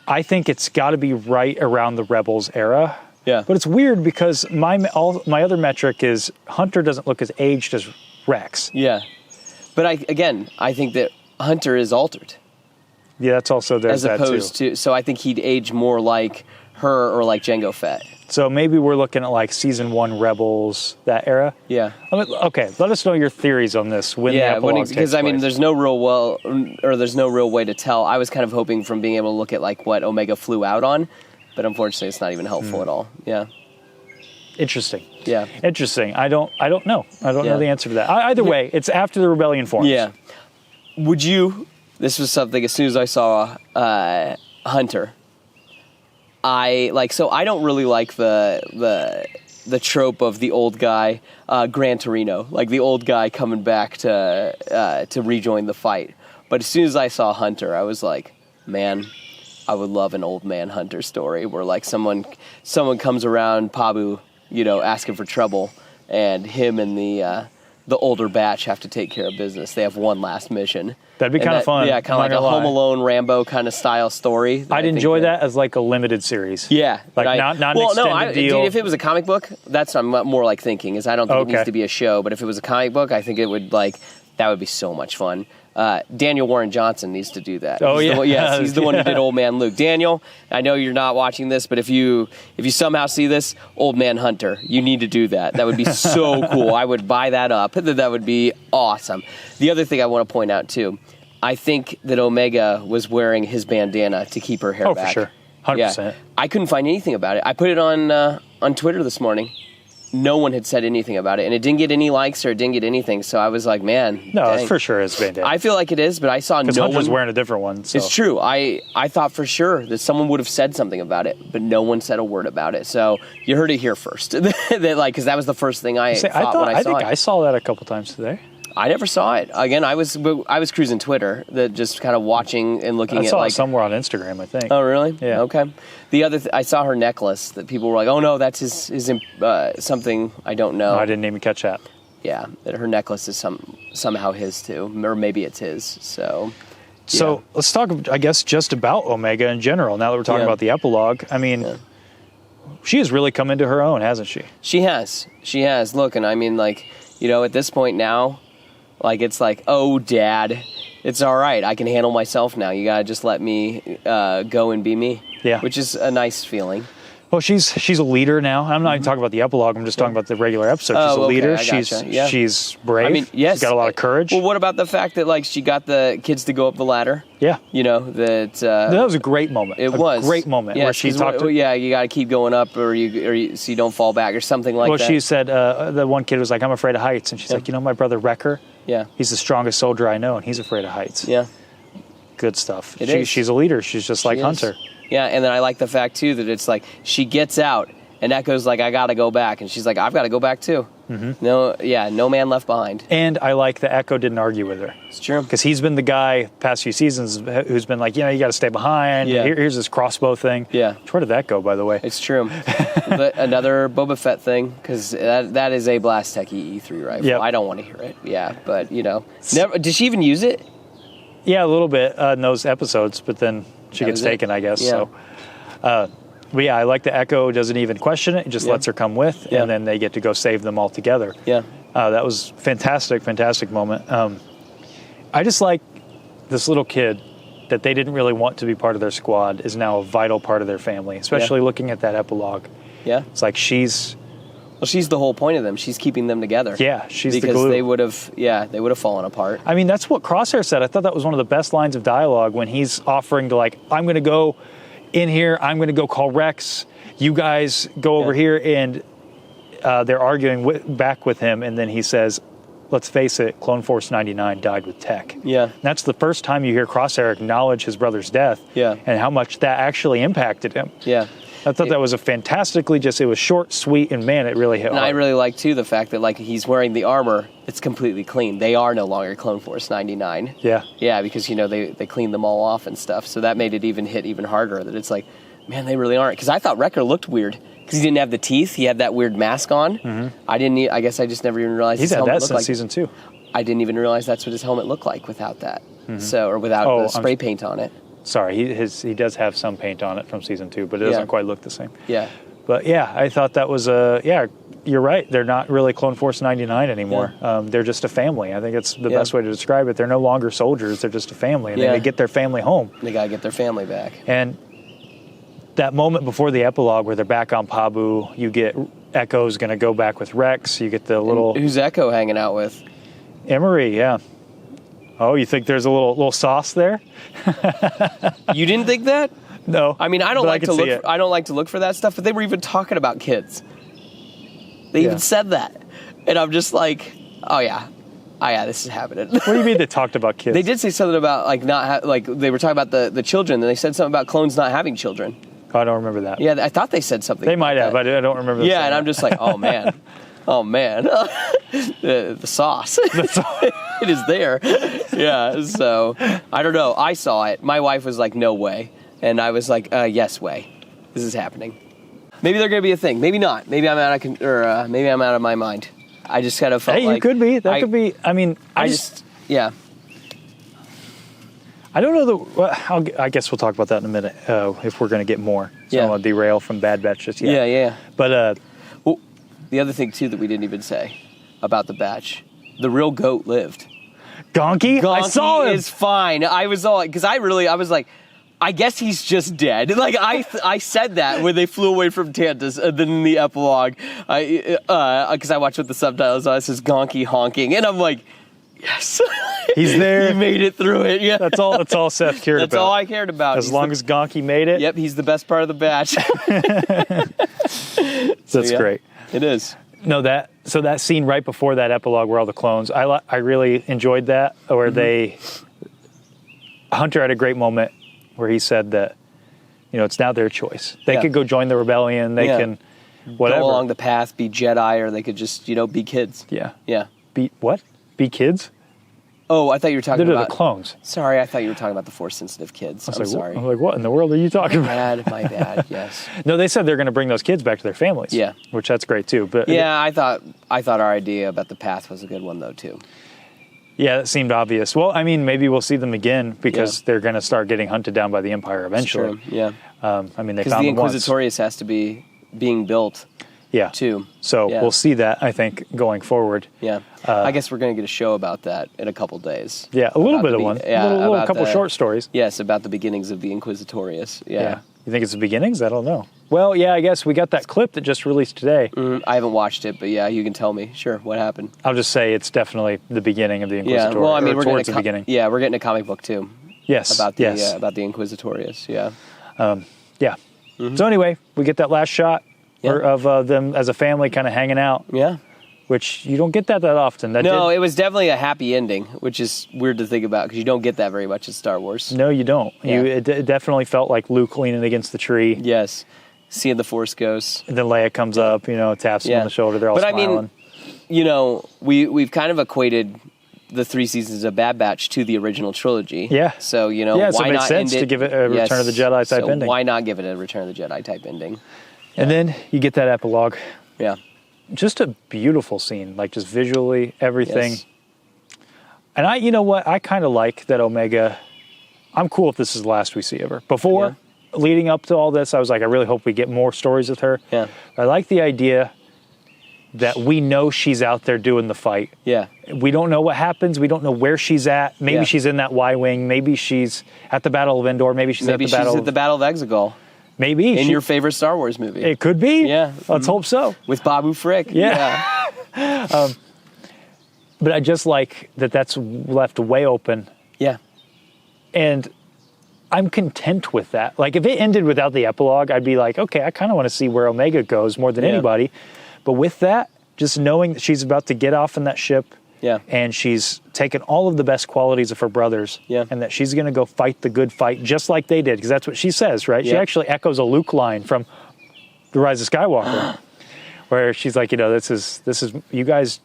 I think it's got to be right around the Rebels era. Yeah. But it's weird because my other metric is Hunter doesn't look as aged as Rex. Yeah. But I think that Hunter is altered. Yeah, that's also there's that too. As opposed to, so I think he'd age more like her or like Jango Fett. So maybe we're looking at like season 1 Rebels, that era. Yeah. Okay, let us know your theories on this. Because I mean, there's no real way to tell. I was kind of hoping from being able to look at like what Omega flew out on. But unfortunately, it's not even helpful at all. Yeah. Interesting. Yeah. Interesting. I don't know. I don't know the answer to that. Either way, it's after the rebellion forms. Yeah. Would you? This was something. As soon as I saw Hunter, So I don't really like the trope of the old guy, Gran Torino, like the old guy coming back to rejoin the fight. But as soon as I saw Hunter, I was like, man, I would love an old man Hunter story where like someone comes around Pabu, asking for trouble, and him and the the older batch have to take care of business. They have one last mission. That'd be kind of fun. Yeah, kind of like a Home Alone, Rambo kind of style story. I'd enjoy that as like a limited series. Yeah. Like not an extended deal. Dude, if it was a comic book, that's what I'm more like thinking, is I don't think it needs to be a show, but if it was a comic book, I think it would that would be so much fun. Daniel Warren Johnson needs to do that. Oh, He's the one who did Old Man Luke. Daniel, I know you're not watching this, but if you somehow see this, Old Man Hunter, you need to do that. That would be so cool. I would buy that up. That would be awesome. The other thing I want to point out, too, I think that Omega was wearing his bandana to keep her hair back. Oh, for sure. 100%. Yeah. I couldn't find anything about it. I put it on Twitter this morning. No one had said anything about it, and it didn't get any likes or it didn't get anything. So I was like, man, no, it's for sure his bandana. I feel like it is, but I saw no one. Because Hunter's wearing a different one. So. It's true. I thought for sure that someone would have said something about it, but no one said a word about it. So you heard it here first. Because that was the first thing I thought when I saw it. I saw that a couple times today. I never saw it. Again, I was cruising Twitter, just kind of watching and looking at. I saw it somewhere on Instagram, I think. Oh, really? Yeah. Okay. The other, I saw her necklace that people were like, "Oh no, that's his something I don't know." No, I didn't even catch that. Yeah, that her necklace is somehow his too, or maybe it's his. So let's talk, I guess, just about Omega in general. Now that we're talking about the epilogue, I mean, she has really come into her own, hasn't she? She has. Look, and I mean, like, at this point now. Like, it's like, oh, Dad, it's all right. I can handle myself now. You got to just let me go and be me. Yeah. Which is a nice feeling. Well, she's a leader now. I'm not even talking about the epilogue. I'm just talking about the regular episode. She's a leader. She's brave. I mean, yes. She's got a lot of courage. Well, what about the fact that, like, she got the kids to go up the ladder? Yeah. That was a great moment. It was a great moment where she talked to... Yeah, you got to keep going up so you don't fall back or something like that. Well, she said, the one kid was like, I'm afraid of heights. And she's like, my brother Wrecker? Yeah. He's the strongest soldier I know, and he's afraid of heights. Yeah. Good stuff. She's a leader. She's just like Hunter. Yeah, and then I like the fact, too, that it's like she gets out, and Ekko's like, I got to go back. And she's like, I've got to go back, too. Mm-hmm. No man left behind. And I like that Ekko didn't argue with her. It's true. Because he's been the guy past few seasons who's been like, you got to stay behind. Yeah. Here's this crossbow thing. Yeah. Where did that go, by the way? It's true. Another Boba Fett thing, because that is a Blast Tech E3 rifle. Yep. I don't want to hear it. Yeah, but, never. Did she even use it? Yeah, a little bit in those episodes, but then she gets taken, I guess. Yeah. So, but yeah, I like that Ekko doesn't even question it; just lets her come with, and then they get to go save them all together. Yeah, that was fantastic moment. I just like this little kid that they didn't really want to be part of their squad is now a vital part of their family, especially looking at that epilogue. Yeah, it's like she's the whole point of them. She's keeping them together. Yeah, she's the glue. Because they would have fallen apart. I mean, that's what Crosshair said. I thought that was one of the best lines of dialogue when he's offering to, like, I'm going to go in here, I'm going to go call Rex, you guys go over here, and they're arguing back with him, and then he says, let's face it, Clone Force 99 died with tech. Yeah. And that's the first time you hear Crosshair acknowledge his brother's death and how much that actually impacted him. Yeah. I thought that was it was short, sweet, and man, it really hit hard. I really like, too, the fact that, like, he's wearing the armor that's completely clean. They are no longer Clone Force 99. Yeah. Yeah, because, they cleaned them all off and stuff. So that made it hit even harder, that it's like, man, they really aren't. Because I thought Wrecker looked weird. Because he didn't have the teeth. He had that weird mask on. Mm-hmm. I guess I just never even realized his helmet looked like. He's had that since Season 2. I didn't even realize that's what his helmet looked like without that. Mm-hmm. So, or without the spray paint on it. Sorry, he does have some paint on it from Season 2, but it doesn't quite look the same. Yeah. But yeah, I thought that was you're right. They're not really Clone Force 99 anymore. Yeah. They're just a family. I think it's the best way to describe it. They're no longer soldiers. They're just a family, and they get their family home. They got to get their family back. And that moment before the epilogue where they're back on Pabu, you get Ekko's going to go back with Rex. You get the little... And who's Ekko hanging out with? Emory, yeah. Oh, you think there's a little sauce there? You didn't think that? No. I mean, I don't like to look for that stuff, but they were even talking about kids. They even said that. And I'm just like, oh yeah, this is happening. What do you mean they talked about kids? They did say something about they were talking about the children, and they said something about clones not having children. Oh, I don't remember that. Yeah, I thought they said something. They might have, but I don't remember. Yeah, and I'm just like, oh man. Oh man, the sauce. It is there. Yeah, so I don't know. I saw it. My wife was like, no way. And I was like, yes way. This is happening. Maybe they're going to be a thing. Maybe not. Maybe I'm out of my mind. I just kind of felt hey, you could be. That could be. I mean, I just yeah. I don't know I guess we'll talk about that in a minute if we're going to get more. So I don't want to derail from Bad Batch just yet. Yeah. But well, the other thing too that we didn't even say about the batch, the real goat lived. GONKY? I saw him. Is fine. I was all because I was like, I guess he's just dead. Like I said that when they flew away from Tantiss, and then in the epilogue, because I watched with the subtitles, it says GONKY honking, and I'm like, yes, he's there. He made it through it. Yeah, that's all Seth cared about. That's all I cared about. As long as GONKY made it. Yep, he's the best part of the batch. That's great. It is. No, that scene right before that epilogue where all the clones, I really enjoyed that, where Hunter had a great moment where he said that, it's now their choice. They could go join the rebellion. They can, whatever. Go along the path, be Jedi, or they could just, be kids. Yeah. Yeah. Be what? Be kids? Oh, I thought you were talking about the clones. Sorry, I thought you were talking about the Force-sensitive kids. I'm sorry. I'm like, what in the world are you talking about? My bad, yes. No, they said they're going to bring those kids back to their families. Yeah. Which that's great, too. But yeah, I thought our idea about the path was a good one, though, too. Yeah, that seemed obvious. Well, I mean, maybe we'll see them again because they're going to start getting hunted down by the Empire eventually. True. Yeah. I mean, they found them once. Because the Inquisitorius has to be being built. Yeah. Too. So we'll see that, I think, going forward. Yeah. I guess we're going to get a show about that in a couple days. Yeah, a little bit of one. Yeah, a couple short stories. Yes, about the beginnings of the Inquisitorius. Yeah. You think it's the beginnings? I don't know. Well, yeah, I guess we got that clip that just released today. I haven't watched it, but yeah, you can tell me. Sure, what happened? I'll just say it's definitely the beginning of the Inquisitorius. Yeah, well, I mean, we're towards the beginning. Yeah, we're getting a comic book, too. Yes. About the Inquisitorius, yeah. Yeah. So anyway, we get that last shot. Of them as a family kind of hanging out. Yeah. Which you don't get that often. It was definitely a happy ending, which is weird to think about because you don't get that very much in Star Wars. No, you don't. Yeah. It definitely felt like Luke leaning against the tree. Yes. Seeing the Force ghosts. And then Leia comes up, taps him on the shoulder. They're all smiling. I mean, we've kind of equated the 3 seasons of Bad Batch to the original trilogy. Yeah. So, why so it makes sense to give it a Return of the Jedi type ending. Why not give it a Return of the Jedi type ending? And then you get that epilogue. Yeah. Just a beautiful scene, like just visually, everything. Yes. And I kind of like that Omega. I'm cool if this is the last we see of her. Before, leading up to all this, I was like, I really hope we get more stories with her. Yeah. I like the idea that we know she's out there doing the fight. Yeah. We don't know what happens. We don't know where she's at. Maybe she's in that Y-Wing. Maybe she's at the Battle of Endor. Maybe she's at the Battle of Exegol. Maybe. In your favorite Star Wars movie. It could be. Yeah. Let's hope so. With Babu Frik. Yeah. But I just like that that's left way open. Yeah. And I'm content with that. Like, if it ended without the epilogue, I'd be like, okay, I kind of want to see where Omega goes more than anybody. But with that, just knowing that she's about to get off in that ship, and she's taken all of the best qualities of her brothers, and that she's going to go fight the good fight just like they did, because that's what she says, right? She actually echoes a Luke line from The Rise of Skywalker, where she's like, this is you guys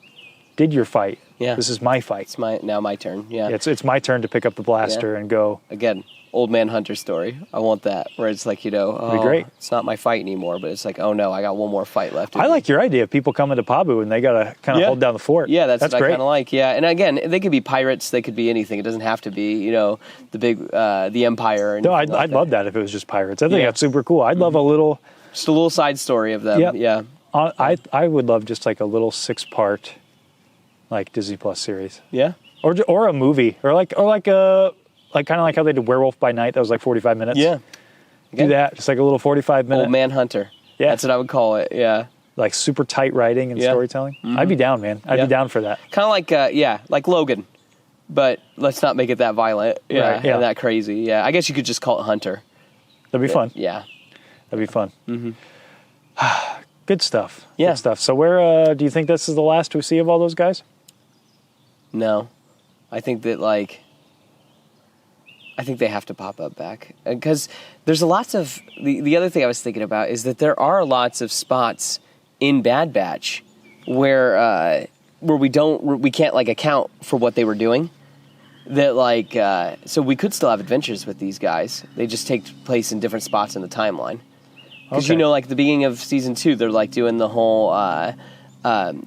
did your fight. Yeah. This is my fight. It's now my turn. Yeah. It's my turn to pick up the blaster and go. Again, old man Hunter story. I want that, where it's like, It'd be great. It's not my fight anymore, but it's like, oh no, I got one more fight left. I like your idea of people coming to Pabu and they got to kind of hold down the fort. Yeah, that's what great. I kind of like. Yeah, and again, they could be pirates, they could be anything. It doesn't have to be, the big, the Empire. No, I'd love that if it was just pirates. I think that's super cool. I'd love just a little side story of them. Yep. Yeah. I would love just like a little 6-part, like Disney Plus series. Yeah. Or a movie, or kind of like how they did Werewolf by Night. That was like 45 minutes. Yeah. Do that, just like a little 45-minute. Old man Hunter. Yeah. That's what I would call it. Yeah. Like super tight writing and storytelling. Mm-hmm. I'd be down, man. I'd be down for that. Kind of like, like Logan, but let's not make it that violent. Yeah. Right, and that crazy. Yeah. I guess you could just call it Hunter. That'd be fun. Yeah. That'd be fun. Mm-hmm. Good stuff. Yeah. Good stuff. So where do you think this is the last we see of all those guys? No. I think that, I think they have to pop up back. Because there's lots of... The other thing I was thinking about is that there are lots of spots in Bad Batch where we can't, account for what they were doing. That, so we could still have adventures with these guys. They just take place in different spots in the timeline. Because, the beginning of Season 2, they're, doing the whole...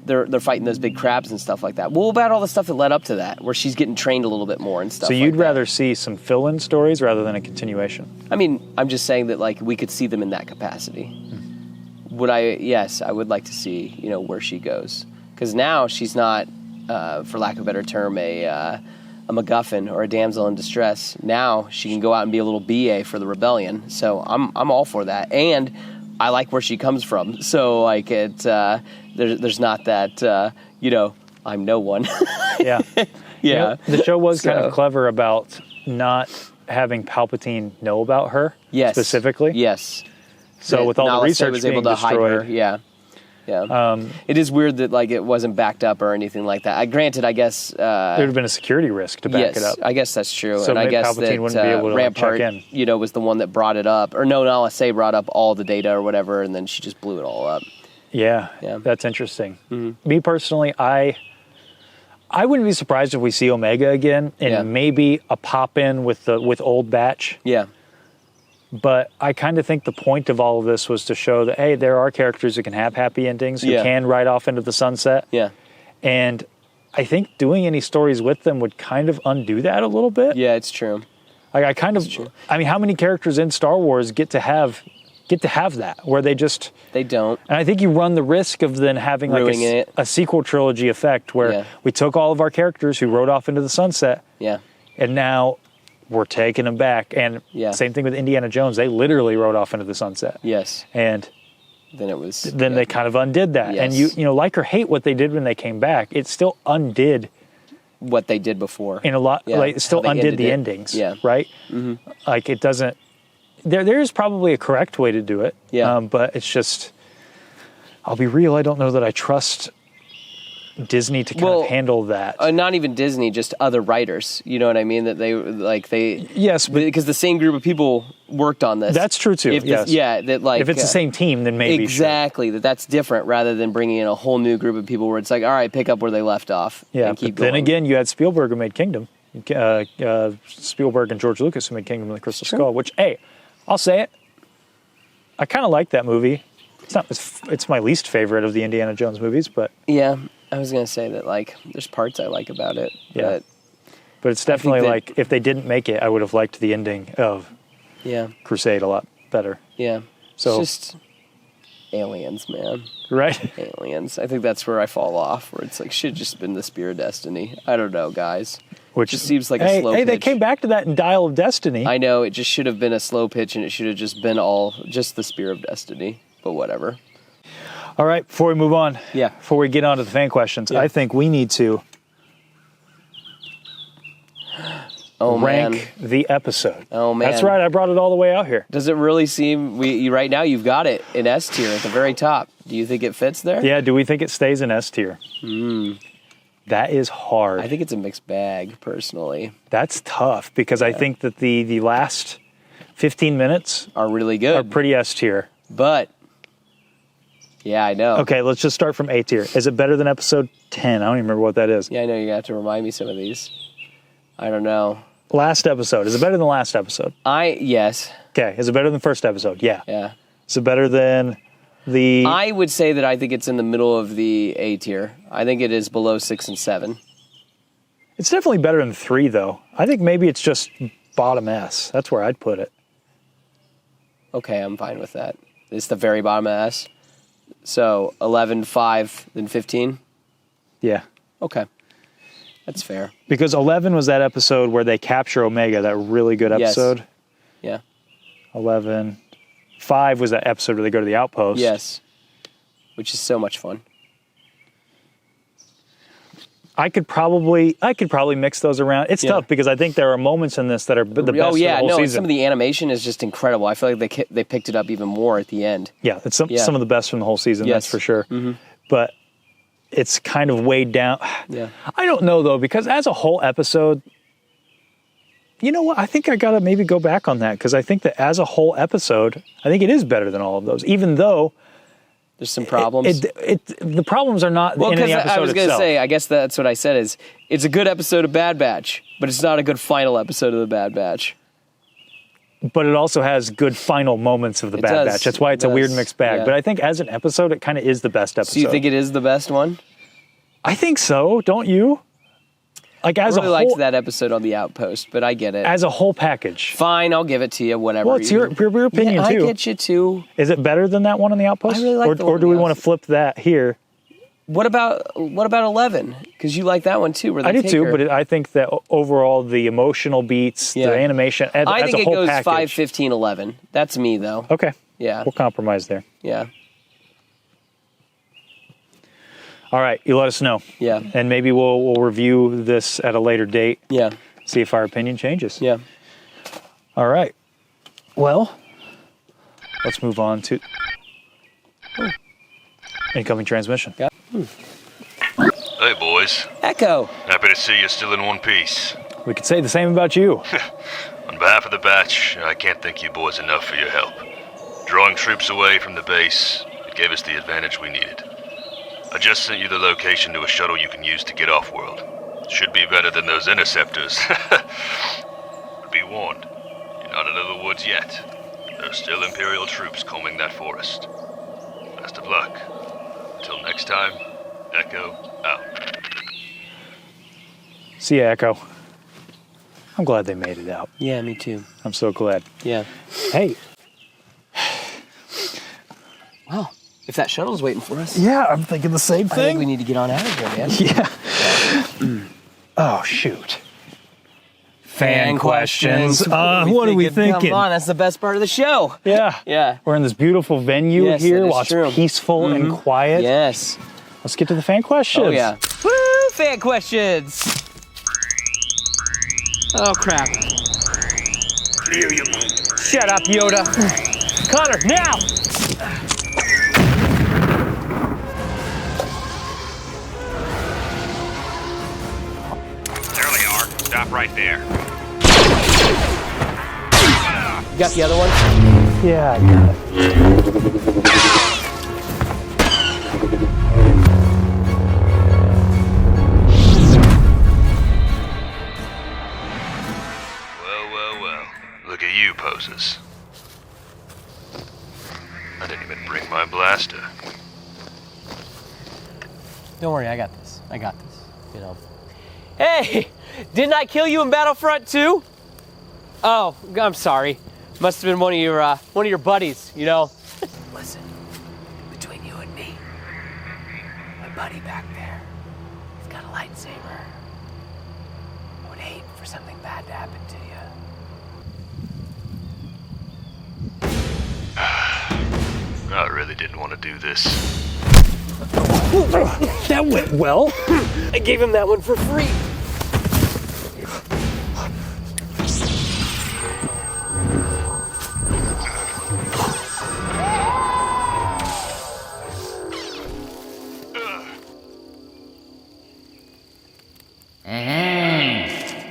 they're fighting those big crabs and stuff like that. What about all the stuff that led up to that, where she's getting trained a little bit more and stuff? So you'd like rather see some fill-in stories rather than a continuation? I mean, I'm just saying that like we could see them in that capacity. Would I? Yes, I would like to see where she goes, because now she's not, for lack of a better term, a MacGuffin or a damsel in distress. Now she can go out and be a little BA for the rebellion. So I'm all for that, and I like where she comes from. So like there's not that I'm no one. Yeah. Yeah. The show was kind of clever about not having Palpatine know about her specifically. Yes. So with all the research was being able to destroyed, hide her. Yeah. It is weird that like it wasn't backed up or anything like that. Granted, I guess there would have been a security risk to back it up. I guess that's true. So and I guess Palpatine that wouldn't be able to Rampart, check in. Was the one that brought it up, or no, Nala Se brought up all the data or whatever, and then she just blew it all up. Yeah. That's interesting. Mm-hmm. Me personally, I wouldn't be surprised if we see Omega again, and maybe a pop in with Old Batch. Yeah. But I kind of think the point of all of this was to show that, hey, there are characters who can have happy endings, who can ride off into the sunset. Yeah. And I think doing any stories with them would kind of undo that a little bit. Yeah, it's true. I mean, how many characters in Star Wars get to have that, where they don't. And I think you run the risk of then having like a sequel trilogy effect where we took all of our characters who rode off into the sunset. Yeah. And now we're taking them back. And same thing with Indiana Jones. They literally rode off into the sunset. Yes. And then they kind of undid that. Yes. And you like or hate what they did when they came back, it still undid what they did before. In a lot, like it still undid the endings. Yeah. Right? Mm-hmm. Like it doesn't. There is probably a correct way to do it. Yeah. But it's just, I'll be real, I don't know that I trust Disney to kind of handle that. Not even Disney, just other writers. You know what I mean? That Yes, but because the same group of people worked on this. That's true too. If it's the same team, then maybe exactly that's different rather than bringing in a whole new group of people where it's like, all right, pick up where they left off. Yeah. And keep going. Then again, you had Spielberg who made Kingdom. Spielberg and George Lucas who made Kingdom of the Crystal Skull. Which, hey, I'll say it. I kind of like that movie. It's my least favorite of the Indiana Jones movies, but yeah. I was going to say that, like, there's parts I like about it. Yeah. But it's definitely like, if they didn't make it, I would have liked the ending of Crusade a lot better. Yeah. So, it's just aliens, man. Right? Aliens. I think that's where I fall off, where it's like, should have just been the Spear of Destiny. I don't know, guys. Which just seems like a slow pitch. Hey, they came back to that in Dial of Destiny. I know, it just should have been a slow pitch, and it should have just been just the Spear of Destiny. But whatever. All right, before we move on, before we get on to the fan questions, I think we need to rank the episode. Oh, man. That's right, I brought it all the way out here. Does it really seem, right now you've got it in S tier at the very top. Do you think it fits there? Yeah, do we think it stays in S tier? That is hard. I think it's a mixed bag, personally. That's tough, because I think that the last 15 minutes are really good. Are pretty S tier. But... yeah, I know. Okay, let's just start from A tier. Is it better than episode 10? I don't even remember what that is. Yeah, I know. You have to remind me some of these. I don't know. Last episode. Is it better than last episode? Yes. Okay. Is it better than first episode? Yeah. Yeah. Is it better than the... I would say that I think it's in the middle of the A tier. I think it is below 6 and 7. It's definitely better than 3, though. I think maybe it's just bottom S. That's where I'd put it. Okay, I'm fine with that. It's the very bottom of S. So 11, 5, then 15? Yeah. Okay. That's fair. Because 11 was that episode where they capture Omega, that really good episode. Yes. Yeah. 11. 5 was that episode where they go to the outpost. Yes. Which is so much fun. I could probably mix those around. It's tough because I think there are moments in this that are the best of the whole season. Some of the animation is just incredible. I feel like they picked it up even more at the end. Yeah, it's some of the best from the whole season, that's for sure. Mm-hmm. But it's kind of weighed down. Yeah. I don't know, though, because as a whole episode, you know what? I think I got to maybe go back on that, because I think that as a whole episode, I think it is better than all of those, even though... there's some problems. The problems are not in the episode itself. I was going to say, I guess that's what I said is, it's a good episode of Bad Batch, but it's not a good final episode of the Bad Batch. but it also has good final moments of the Bad Batch. That's why it's a weird mixed bag. But I think as an episode, it kind of is the best episode. So you think it is the best one? I think so. Don't you? Like as I really a whole, liked that episode on the Outpost, but I get it. As a whole package. Fine, I'll give it to you. Whatever. Well, it's your opinion too. I get you too. Is it better than that one on the Outpost? I really like or do we want to flip that here? What about 11? Because you like that one too. Where they I do too, but I think that overall the emotional beats, the animation, as a whole package. I think it goes 5, 15, 11. That's me though. Okay. Yeah. We'll compromise there. Yeah. All right, you let us know. Yeah. And maybe we'll review this at a later date. Yeah. See if our opinion changes. Yeah. All right. Well, let's move on to incoming transmission. Yeah. Hey, boys. Ekko. Happy to see you still in one piece. We could say the same about you. On behalf of the batch, I can't thank you boys enough for your help. Drawing troops away from the base, it gave us the advantage we needed. I just sent you the location to a shuttle you can use to get off-world. Should be better than those interceptors. But be warned, you're not into the woods yet. There are still Imperial troops combing that forest. Best of luck. Until next time, Ekko out. See ya, Ekko. I'm glad they made it out. Yeah, me too. I'm so glad. Yeah. Hey. Wow. If that shuttle's waiting for us. Yeah, I'm thinking the same thing. I think we need to get on out of here, man. Yeah. Oh, shoot. Fan questions. What are we thinking? Come on, that's the best part of the show. Yeah. Yeah. We're in this beautiful venue here while it's peaceful and quiet. Yes. Let's get to the fan questions. Oh, yeah. Woo! Fan questions. Oh, crap. Clear your mind. Shut up, Yoda. Connor, now! There they are. Stop right there. You got the other one? Yeah, I got it. Well. Look at you poses. I didn't even bring my blaster. Don't worry, I got this. You know. Hey! Didn't I kill you in Battlefront 2? Oh, I'm sorry. Must have been one of your buddies, you know. Listen, between you and me, my buddy back there, he's got a lightsaber. I would hate for something bad to happen to you. I really didn't want to do this. That went well. I gave him that one for free.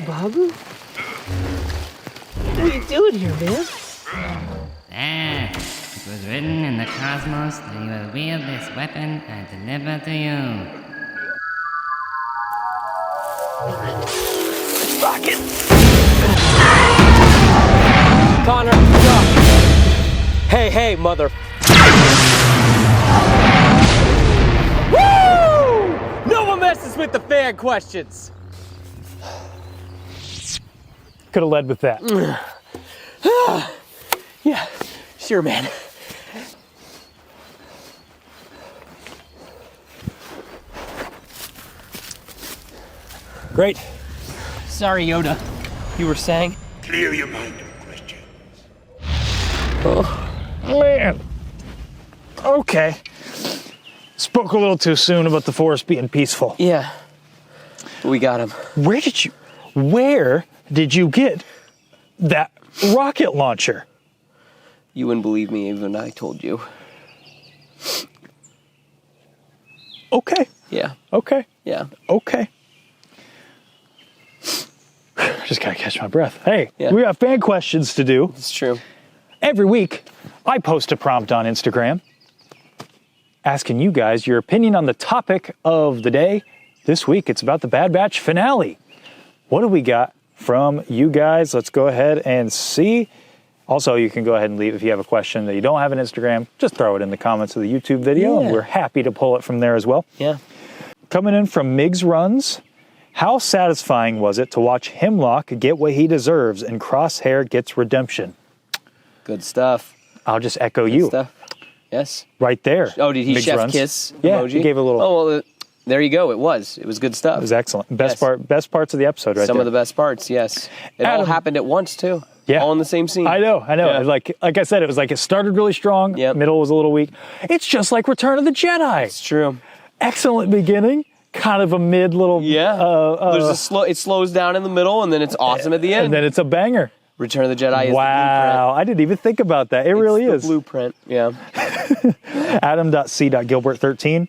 Babu? What are you doing here, man? It was written in the cosmos that you will wield this weapon and deliver to you. Rocket! Connor, go! Hey, mother. Woo! No one messes with the fan questions. Could have led with that. Yeah, sure, man. Great. Sorry, Yoda. You were saying? Clear your mind of questions. Oh, man. Okay. Spoke a little too soon about the forest being peaceful. Yeah. We got him. Where did you get that rocket launcher? You wouldn't believe me even I told you. Okay. Yeah. Okay. Yeah. Okay. Just gotta catch my breath. Hey, Yeah. we got fan questions to do. It's true. Every week, I post a prompt on Instagram asking you guys your opinion on the topic of the day. This week, it's about the Bad Batch finale. What do we got from you guys? Let's go ahead and see. Also, you can go ahead and leave if you have a question that you don't have an Instagram. Just throw it in the comments of the YouTube video, and we're happy to pull it from there as well. Yeah. Coming in from Migs Runs, how satisfying was it to watch Hemlock get what he deserves and Crosshair gets redemption? Good stuff. I'll just echo Good you. stuff. Yes. Right there. Oh, did he Migs chef Runs. kiss Yeah, emoji? he gave a little. Oh, well, there you go. It was good stuff. It was excellent. Best parts of the episode right there. Some of the best parts, yes. It all happened at once, too. Yeah. All in the same scene. I know. Yeah. Like I said, it was like it started really strong, middle was a little weak. It's just like Return of the Jedi. It's true. Excellent beginning, kind of a mid little... There's it slows down in the middle, and then it's awesome at the end. And then it's a banger. Return of the Jedi is the blueprint. Wow, I didn't even think about that. It really is. The blueprint, yeah. Adam.c.gilbert13.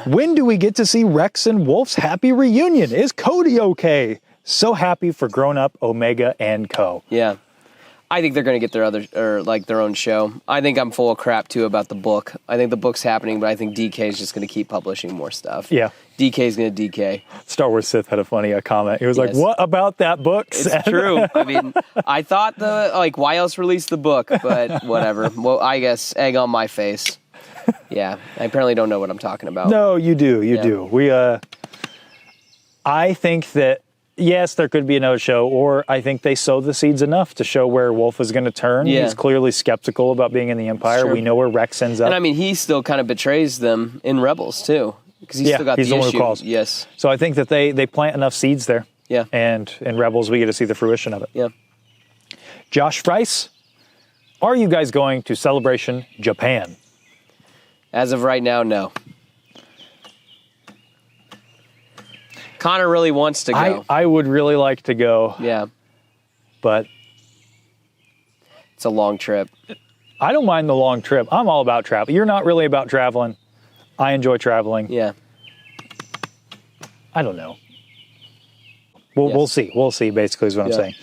When do we get to see Rex and Wolf's happy reunion? Is Cody okay? So happy for grown-up Omega and Co. Yeah. I think they're going to get their own show. I think I'm full of crap, too, about the book. I think the book's happening, but I think DK is just going to keep publishing more stuff. Yeah. DK is going to DK. Star Wars Sith had a funny comment. He was like, what about that book? It's true. I mean, I thought why else release the book? But whatever. Well, I guess egg on my face. Yeah. I apparently don't know what I'm talking about. No, you do. You do. I think that, yes, there could be another show, or I think they sowed the seeds enough to show where Wolf is going to turn. Yeah. He's clearly skeptical about being in the Empire. We know where Rex ends up. And I mean, he still kind of betrays them in Rebels, too. Because he's still got he's the one issue. Who calls. Yes. So I think that they plant enough seeds there. Yeah. And in Rebels, we get to see the fruition of it. Yeah. Josh Freiss, are you guys going to Celebration Japan? As of right now, no. Connor really wants to go. I would really like to go. Yeah. But it's a long trip. I don't mind the long trip. I'm all about travel. You're not really about traveling. I enjoy traveling. Yeah. I don't know. We'll see. We'll see, basically, is what I'm saying.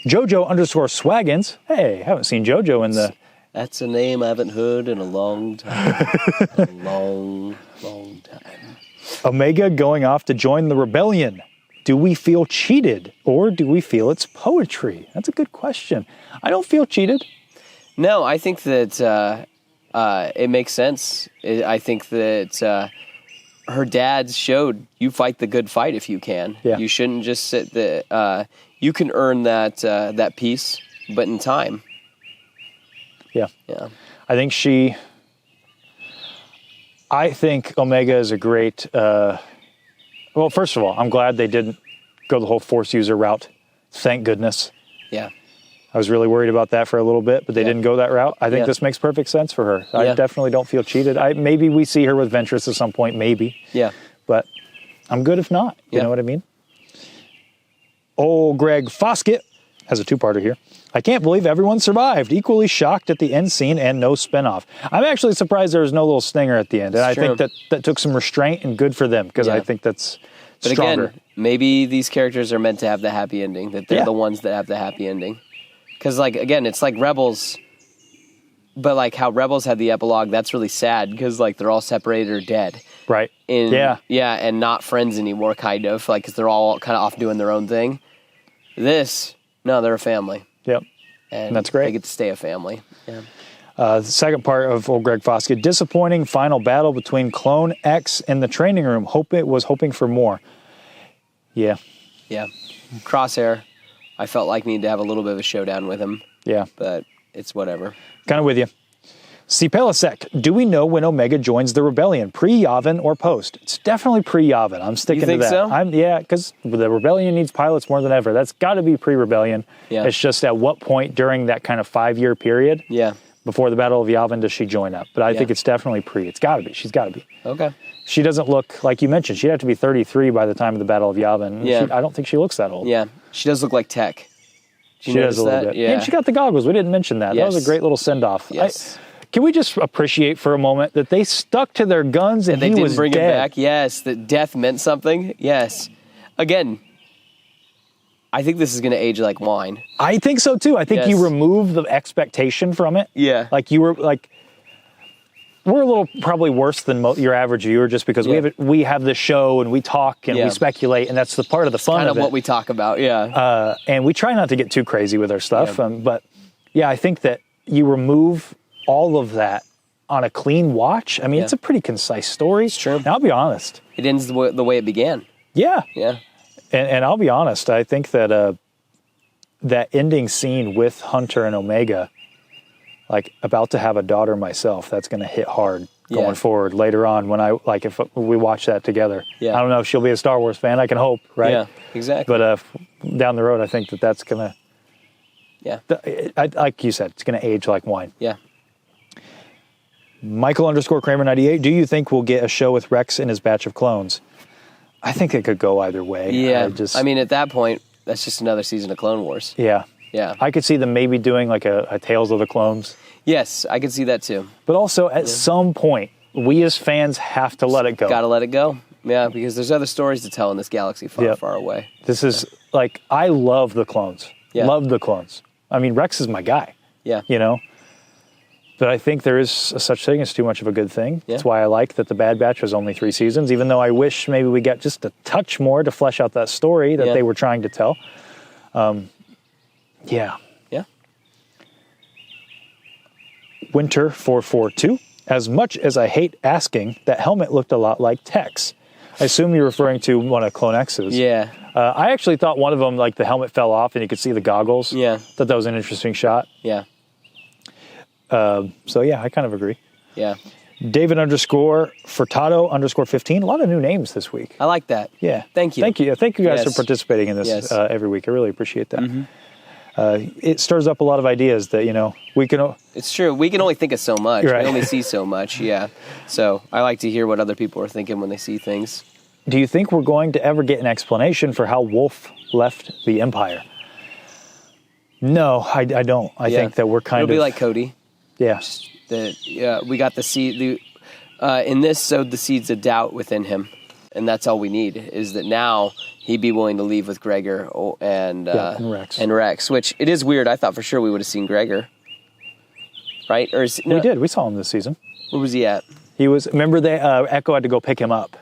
Jojo_Swaggins. Hey, haven't seen Jojo in the... That's a name I haven't heard in a long time. A long time. Omega going off to join the rebellion. Do we feel cheated, or do we feel it's poetry? That's a good question. I don't feel cheated. No, I think that it makes sense. I think that her dad showed you fight the good fight if you can. Yeah. You shouldn't just sit there. You can earn that peace, but in time. Yeah. Yeah. I think Omega is a great... well, first of all, I'm glad they didn't go the whole Force user route. Thank goodness. Yeah. I was really worried about that for a little bit, but they didn't go that route. I think this makes perfect sense for her. I definitely don't feel cheated. Maybe we see her with Ventress at some point, maybe. Yeah. But I'm good if not. You know what I mean? Old Greg Foskett has a two-parter here. I can't believe everyone survived. Equally shocked at the end scene and no spinoff. I'm actually surprised there was no little stinger at the end. And I think that took some restraint and good for them, because I think that's stronger. Again, maybe these characters are meant to have the happy ending, that they're the ones that have the happy ending. Because, again, it's like Rebels, but how Rebels had the epilogue, that's really sad, because, they're all separated or dead. Right. Yeah, and not friends anymore, kind of, because they're all kind of off doing their own thing. No, they're a family. Yep. And that's great. They get to stay a family. Yeah. The second part of old Greg Foskett, disappointing final battle between Clone X in the training room. Hoping for more. Yeah. Yeah. Crosshair, I felt like needed to have a little bit of a showdown with him. Yeah. But it's whatever. Kind of with you. C. Pelisek, do we know when Omega joins the rebellion? Pre-Yavin or post? It's definitely pre-Yavin. I'm sticking to that. You think so? Yeah, because the rebellion needs pilots more than ever. That's got to be pre-rebellion. Yeah. It's just at what point during that kind of 5-year period before the Battle of Yavin does she join up? But I think it's definitely pre. It's got to be. She's got to be. Okay. She doesn't look, like you mentioned, she'd have to be 33 by the time of the Battle of Yavin. Yeah. I don't think she looks that old. Yeah. She does look like Tech. She does a little bit. Yeah. And she got the goggles. We didn't mention that. Yes. That was a great little send-off. Yes. Can we just appreciate for a moment that they stuck to their guns and they he didn't was bring dead? him back? Yes, that death meant something. Yes. Again, I think this is going to age like wine. I think so too. I think you remove the expectation from it. Yeah. Like you were like we're a little probably worse than your average viewer just because we have this show and we talk and we speculate, and that's the part of the fun kind of it. What we talk about, and we try not to get too crazy with our stuff, but I think that you remove all of that on a clean watch. I mean, it's a pretty concise story. It's true. And I'll be honest. It ends the way it began. Yeah. Yeah. And I'll be honest, I think that that ending scene with Hunter and Omega, like about to have a daughter myself, that's going to hit hard going forward later on when if we watch that together. Yeah. I don't know if she'll be a Star Wars fan. I can hope, right? Yeah, exactly. But down the road, I think that's going to, like you said, it's going to age like wine. Yeah. Michael_Kramer98, do you think we'll get a show with Rex and his batch of clones? I think it could go either way. Yeah. I mean, at that point, that's just another season of Clone Wars. Yeah. Yeah. I could see them maybe doing like a Tales of the Clones. Yes, I could see that too. But also, at some point, we as fans have to let it go. Gotta let it go. Yeah, because there's other stories to tell in this galaxy far, far away. This is, like, I love the clones. Yeah. Love the clones. I mean, Rex is my guy. Yeah. You know? But I think there is a such thing as too much of a good thing. Yeah. That's why I like that the Bad Batch was only 3 seasons, even though I wish maybe we got just a touch more to flesh out that story that they were trying to tell. Yeah. Winter442. As much as I hate asking, that helmet looked a lot like Tex. I assume you're referring to one of Clone X's. Yeah. I actually thought one of them, like the helmet fell off and you could see the goggles. Yeah. Thought that was an interesting shot. Yeah. So yeah, I kind of agree. Yeah. David_Furtado_15. A lot of new names this week. I like that. Yeah. Thank you. Thank you. Thank you guys for participating in this every week. I really appreciate that. Mm-hmm. It stirs up a lot of ideas that, we can... It's true. We can only think of so much. Right. We only see so much, yeah. So I like to hear what other people are thinking when they see things. Do you think we're going to ever get an explanation for how Wolf left the Empire? No, I don't. I think that we're kind of... It'll be like Cody. Yeah. We got the seed... in this sowed the seeds of doubt within him. And that's all we need, is that now he'd be willing to leave with Gregor and Rex. Which, it is weird. I thought for sure we would have seen Gregor. Right? Or we did. We saw him this season. Where was he at? He was... Remember, Ekko had to go pick him up.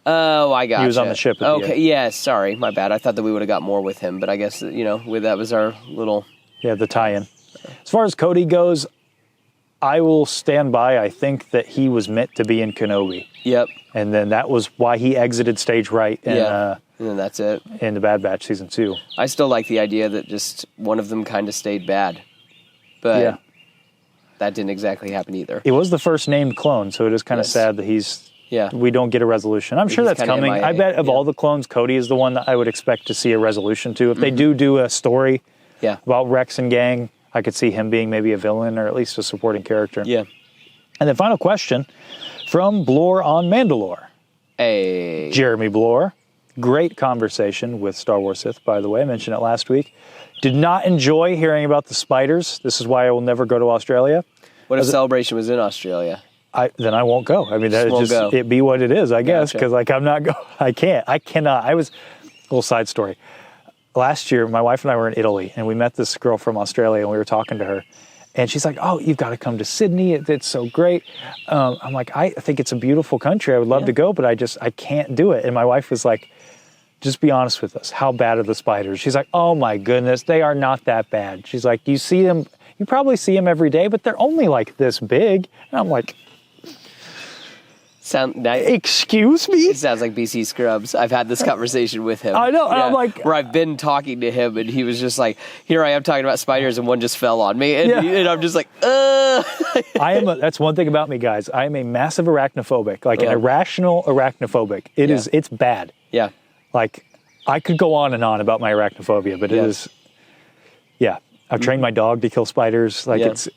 Oh, I got He was on the ship at the end. Yeah, sorry. My bad. I thought that we would have got more with him. But I guess, that was our little... Yeah, the tie-in. As far as Cody goes, I will stand by. I think that he was meant to be in Kenobi. Yep. And then that was why he exited stage right. And then that's it. In the Bad Batch season 2. I still like the idea that just one of them kind of stayed bad. But that didn't exactly happen either. It was the first named clone, so it is kind of sad that we don't get a resolution. I'm sure that's coming. I bet of all the clones, Cody is the one that I would expect to see a resolution to. If they do a story about Rex and gang, I could see him being maybe a villain or at least a supporting character. Yeah. And then final question from Blore on Mandalore. Hey. Jeremy Blore. Great conversation with Star Wars Sith, by the way. I mentioned it last week. Did not enjoy hearing about the spiders. This is why I will never go to Australia. What if Celebration was in Australia? Then I won't go. I mean, it be what it is, I guess, because I'm not going. I cannot. Little side story. Last year, my wife and I were in Italy, and we met this girl from Australia, and we were talking to her. And she's like, oh, you've got to come to Sydney. It's so great. I'm like, I think it's a beautiful country. I would love to go, but I can't do it. And my wife was like, just be honest with us. How bad are the spiders? She's like, oh my goodness, they are not that bad. She's like, you see them, you probably see them every day, but they're only like this big. And I'm like, excuse me? It sounds like BC Scrubs. I've had this conversation with him. I know. And I'm like, where I've been talking to him, and he was just like, here I am talking about spiders, and one just fell on me. And I'm just like, That's one thing about me, guys. I am a massive arachnophobic, like an irrational arachnophobic. It's bad. Yeah. Like, I could go on and on about my arachnophobia, but it is, I've trained my dog to kill spiders. Like, it's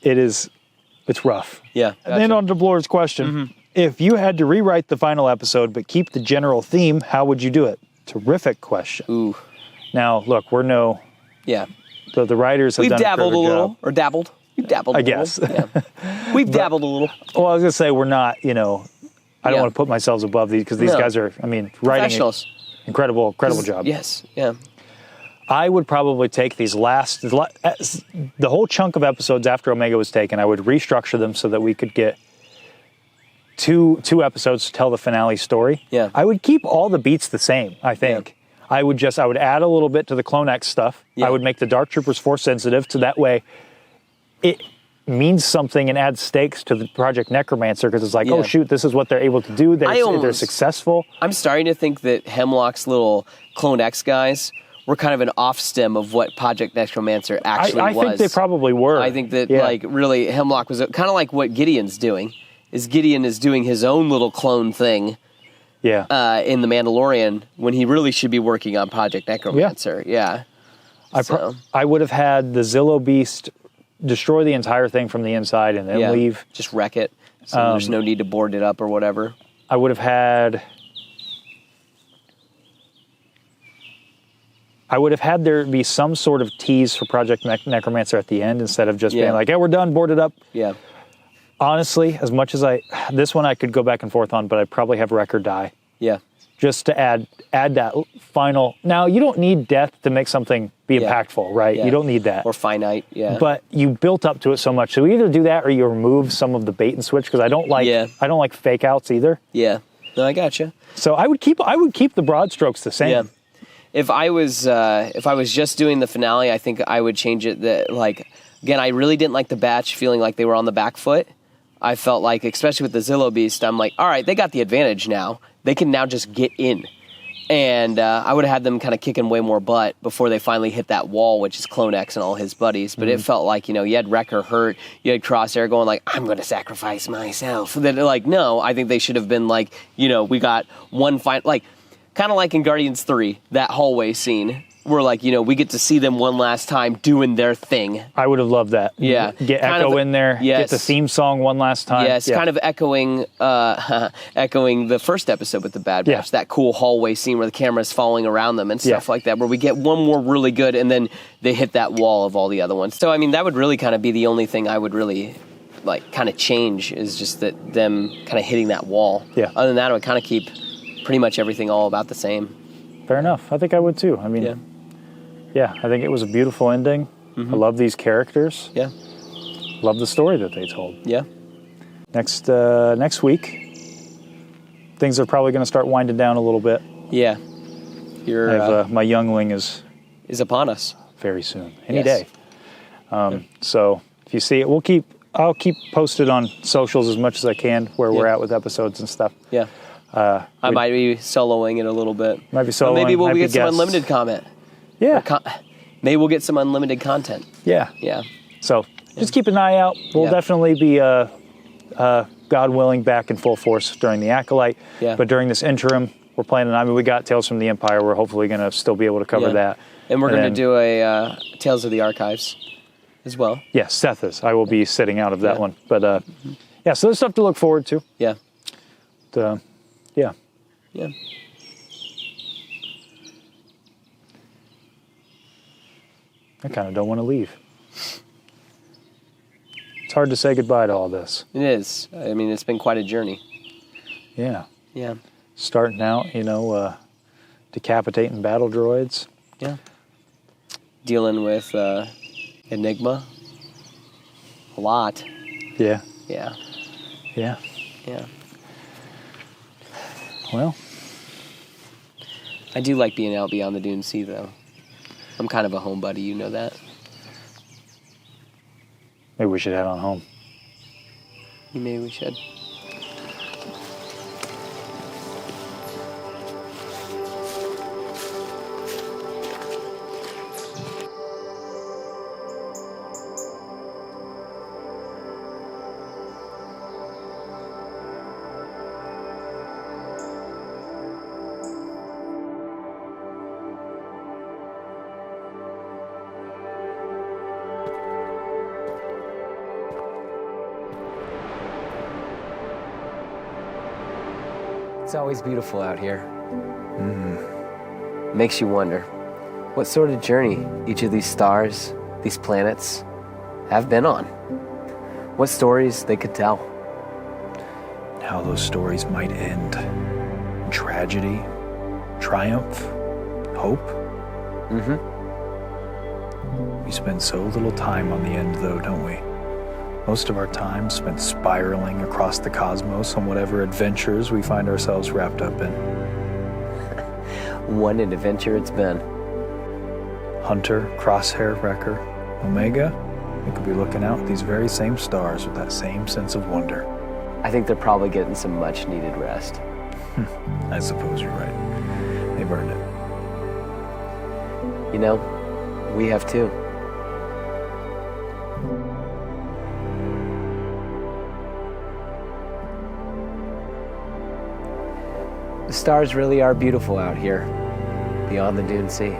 rough. Yeah. Gotcha. And then on to Blore's question. Mm-hmm. If you had to rewrite the final episode but keep the general theme, how would you do it? Terrific question. Ooh. Now, look, we're no... Yeah. The writers have done a dabbled a little. job. Or dabbled. We've dabbled a little. I guess. Yeah. We've dabbled a little. Well, I was going to say, we're not, I don't want to put myself above these, because these guys are, writing incredible job. Yes, yeah. I would probably take these the whole chunk of episodes after Omega was taken, I would restructure them so that we could get two episodes to tell the finale story. Yeah. I would keep all the beats the same, I think. Yeah. I would add a little bit to the Clone X stuff. Yeah. I would make the Dark Troopers force sensitive, so that way it means something and adds stakes to the Project Necromancer, because it's like, oh shoot, this is what they're able to do. They're successful. I'm starting to think that Hemlock's little Clone X guys were kind of an off stem of what Project Necromancer actually was. I think they probably were. I think that like really Hemlock was kind of like what Gideon's doing. Gideon is doing his own little clone thing. Yeah. In The Mandalorian, when he really should be working on Project Necromancer. Yeah. I would have had the Zillo Beast destroy the entire thing from the inside and then leave. Just wreck it. So there's no need to board it up or whatever. I would have had there be some sort of tease for Project Necromancer at the end, instead of just being like, hey, we're done, board it up. Yeah. Honestly, as much as this one I could go back and forth on, but I'd probably have Wrecker die. Yeah. Just to add that final. Now, you don't need death to make something be impactful, right? Yeah. You don't need that. Or finite, But you built up to it so much. So either do that or you remove some of the bait and switch, because I don't like fake outs either. Yeah. No, I gotcha. So I would keep the broad strokes the same. Yeah. If I was just doing the finale, I think I would change it. Again, I really didn't like the batch feeling like they were on the back foot. I felt like, especially with the Zillo Beast, I'm like, all right, they got the advantage now. They can now just get in. And I would have had them kind of kicking way more butt before they finally hit that wall, which is Clone X and all his buddies. But it felt like, you had Wrecker hurt. You had Crosshair going like, I'm going to sacrifice myself. Then like, no, I think they should have been like, we got one final, like, kind of like in Guardians 3, that hallway scene. Where like, we get to see them one last time doing their thing. I would have loved that. Yeah. Get Echo in there. Yes. Get the theme song one last time. Yes, kind of echoing the first episode with the Bad Batch. That cool hallway scene where the camera's following around them and stuff like that, where we get one more really good and then they hit that wall of all the other ones. So, I mean, that would really kind of be the only thing I would really like kind of change, is just that them kind of hitting that wall. Yeah. Other than that, I would kind of keep pretty much everything all about the same. Fair enough. I think I would too. I mean... Yeah, I think it was a beautiful ending. I love these characters. Yeah. Love the story that they told. Yeah. Next week, things are probably going to start winding down a little bit. Yeah. My youngling is upon us very soon, any day. So if you see it, I'll keep posted on socials as much as I can where we're at with episodes and stuff. Yeah. I might be soloing it a little bit. Might be soloing. Maybe we'll get some unlimited comment. Yeah. Maybe we'll get some unlimited content. Yeah. Yeah. So just keep an eye out. We'll definitely be, God willing, back in full force during the Acolyte. Yeah. But during this interim, we're planning, we got Tales from the Empire. We're hopefully going to still be able to cover that. And we're going to do a Tales of the Archives as well. Yeah, Seth is. I will be sitting out of that one. But, so there's stuff to look forward to. Yeah. Yeah. I kind of don't want to leave. It's hard to say goodbye to all this. It is. I mean, it's been quite a journey. Yeah. Yeah. Starting out, decapitating battle droids. Yeah. Dealing with Enigma. A lot. Yeah. Yeah. Yeah. Yeah. Well. I do like being out beyond the Dune Sea, though. I'm kind of a homebody, you know that. Maybe we should head on home. Maybe we should. It's always beautiful out here. Makes you wonder what sort of journey each of these stars, these planets, have been on. What stories they could tell. How those stories might end. Tragedy, triumph, hope. We spend so little time on the end, though, don't we? Most of our time spent spiraling across the cosmos on whatever adventures we find ourselves wrapped up in. What an adventure it's been. Hunter, Crosshair, Wrecker, Omega, we could be looking out at these very same stars with that same sense of wonder. I think they're probably getting some much needed rest. I suppose you're right. They've earned it. You know, we have too. The stars really are beautiful out here, beyond the Dune Sea.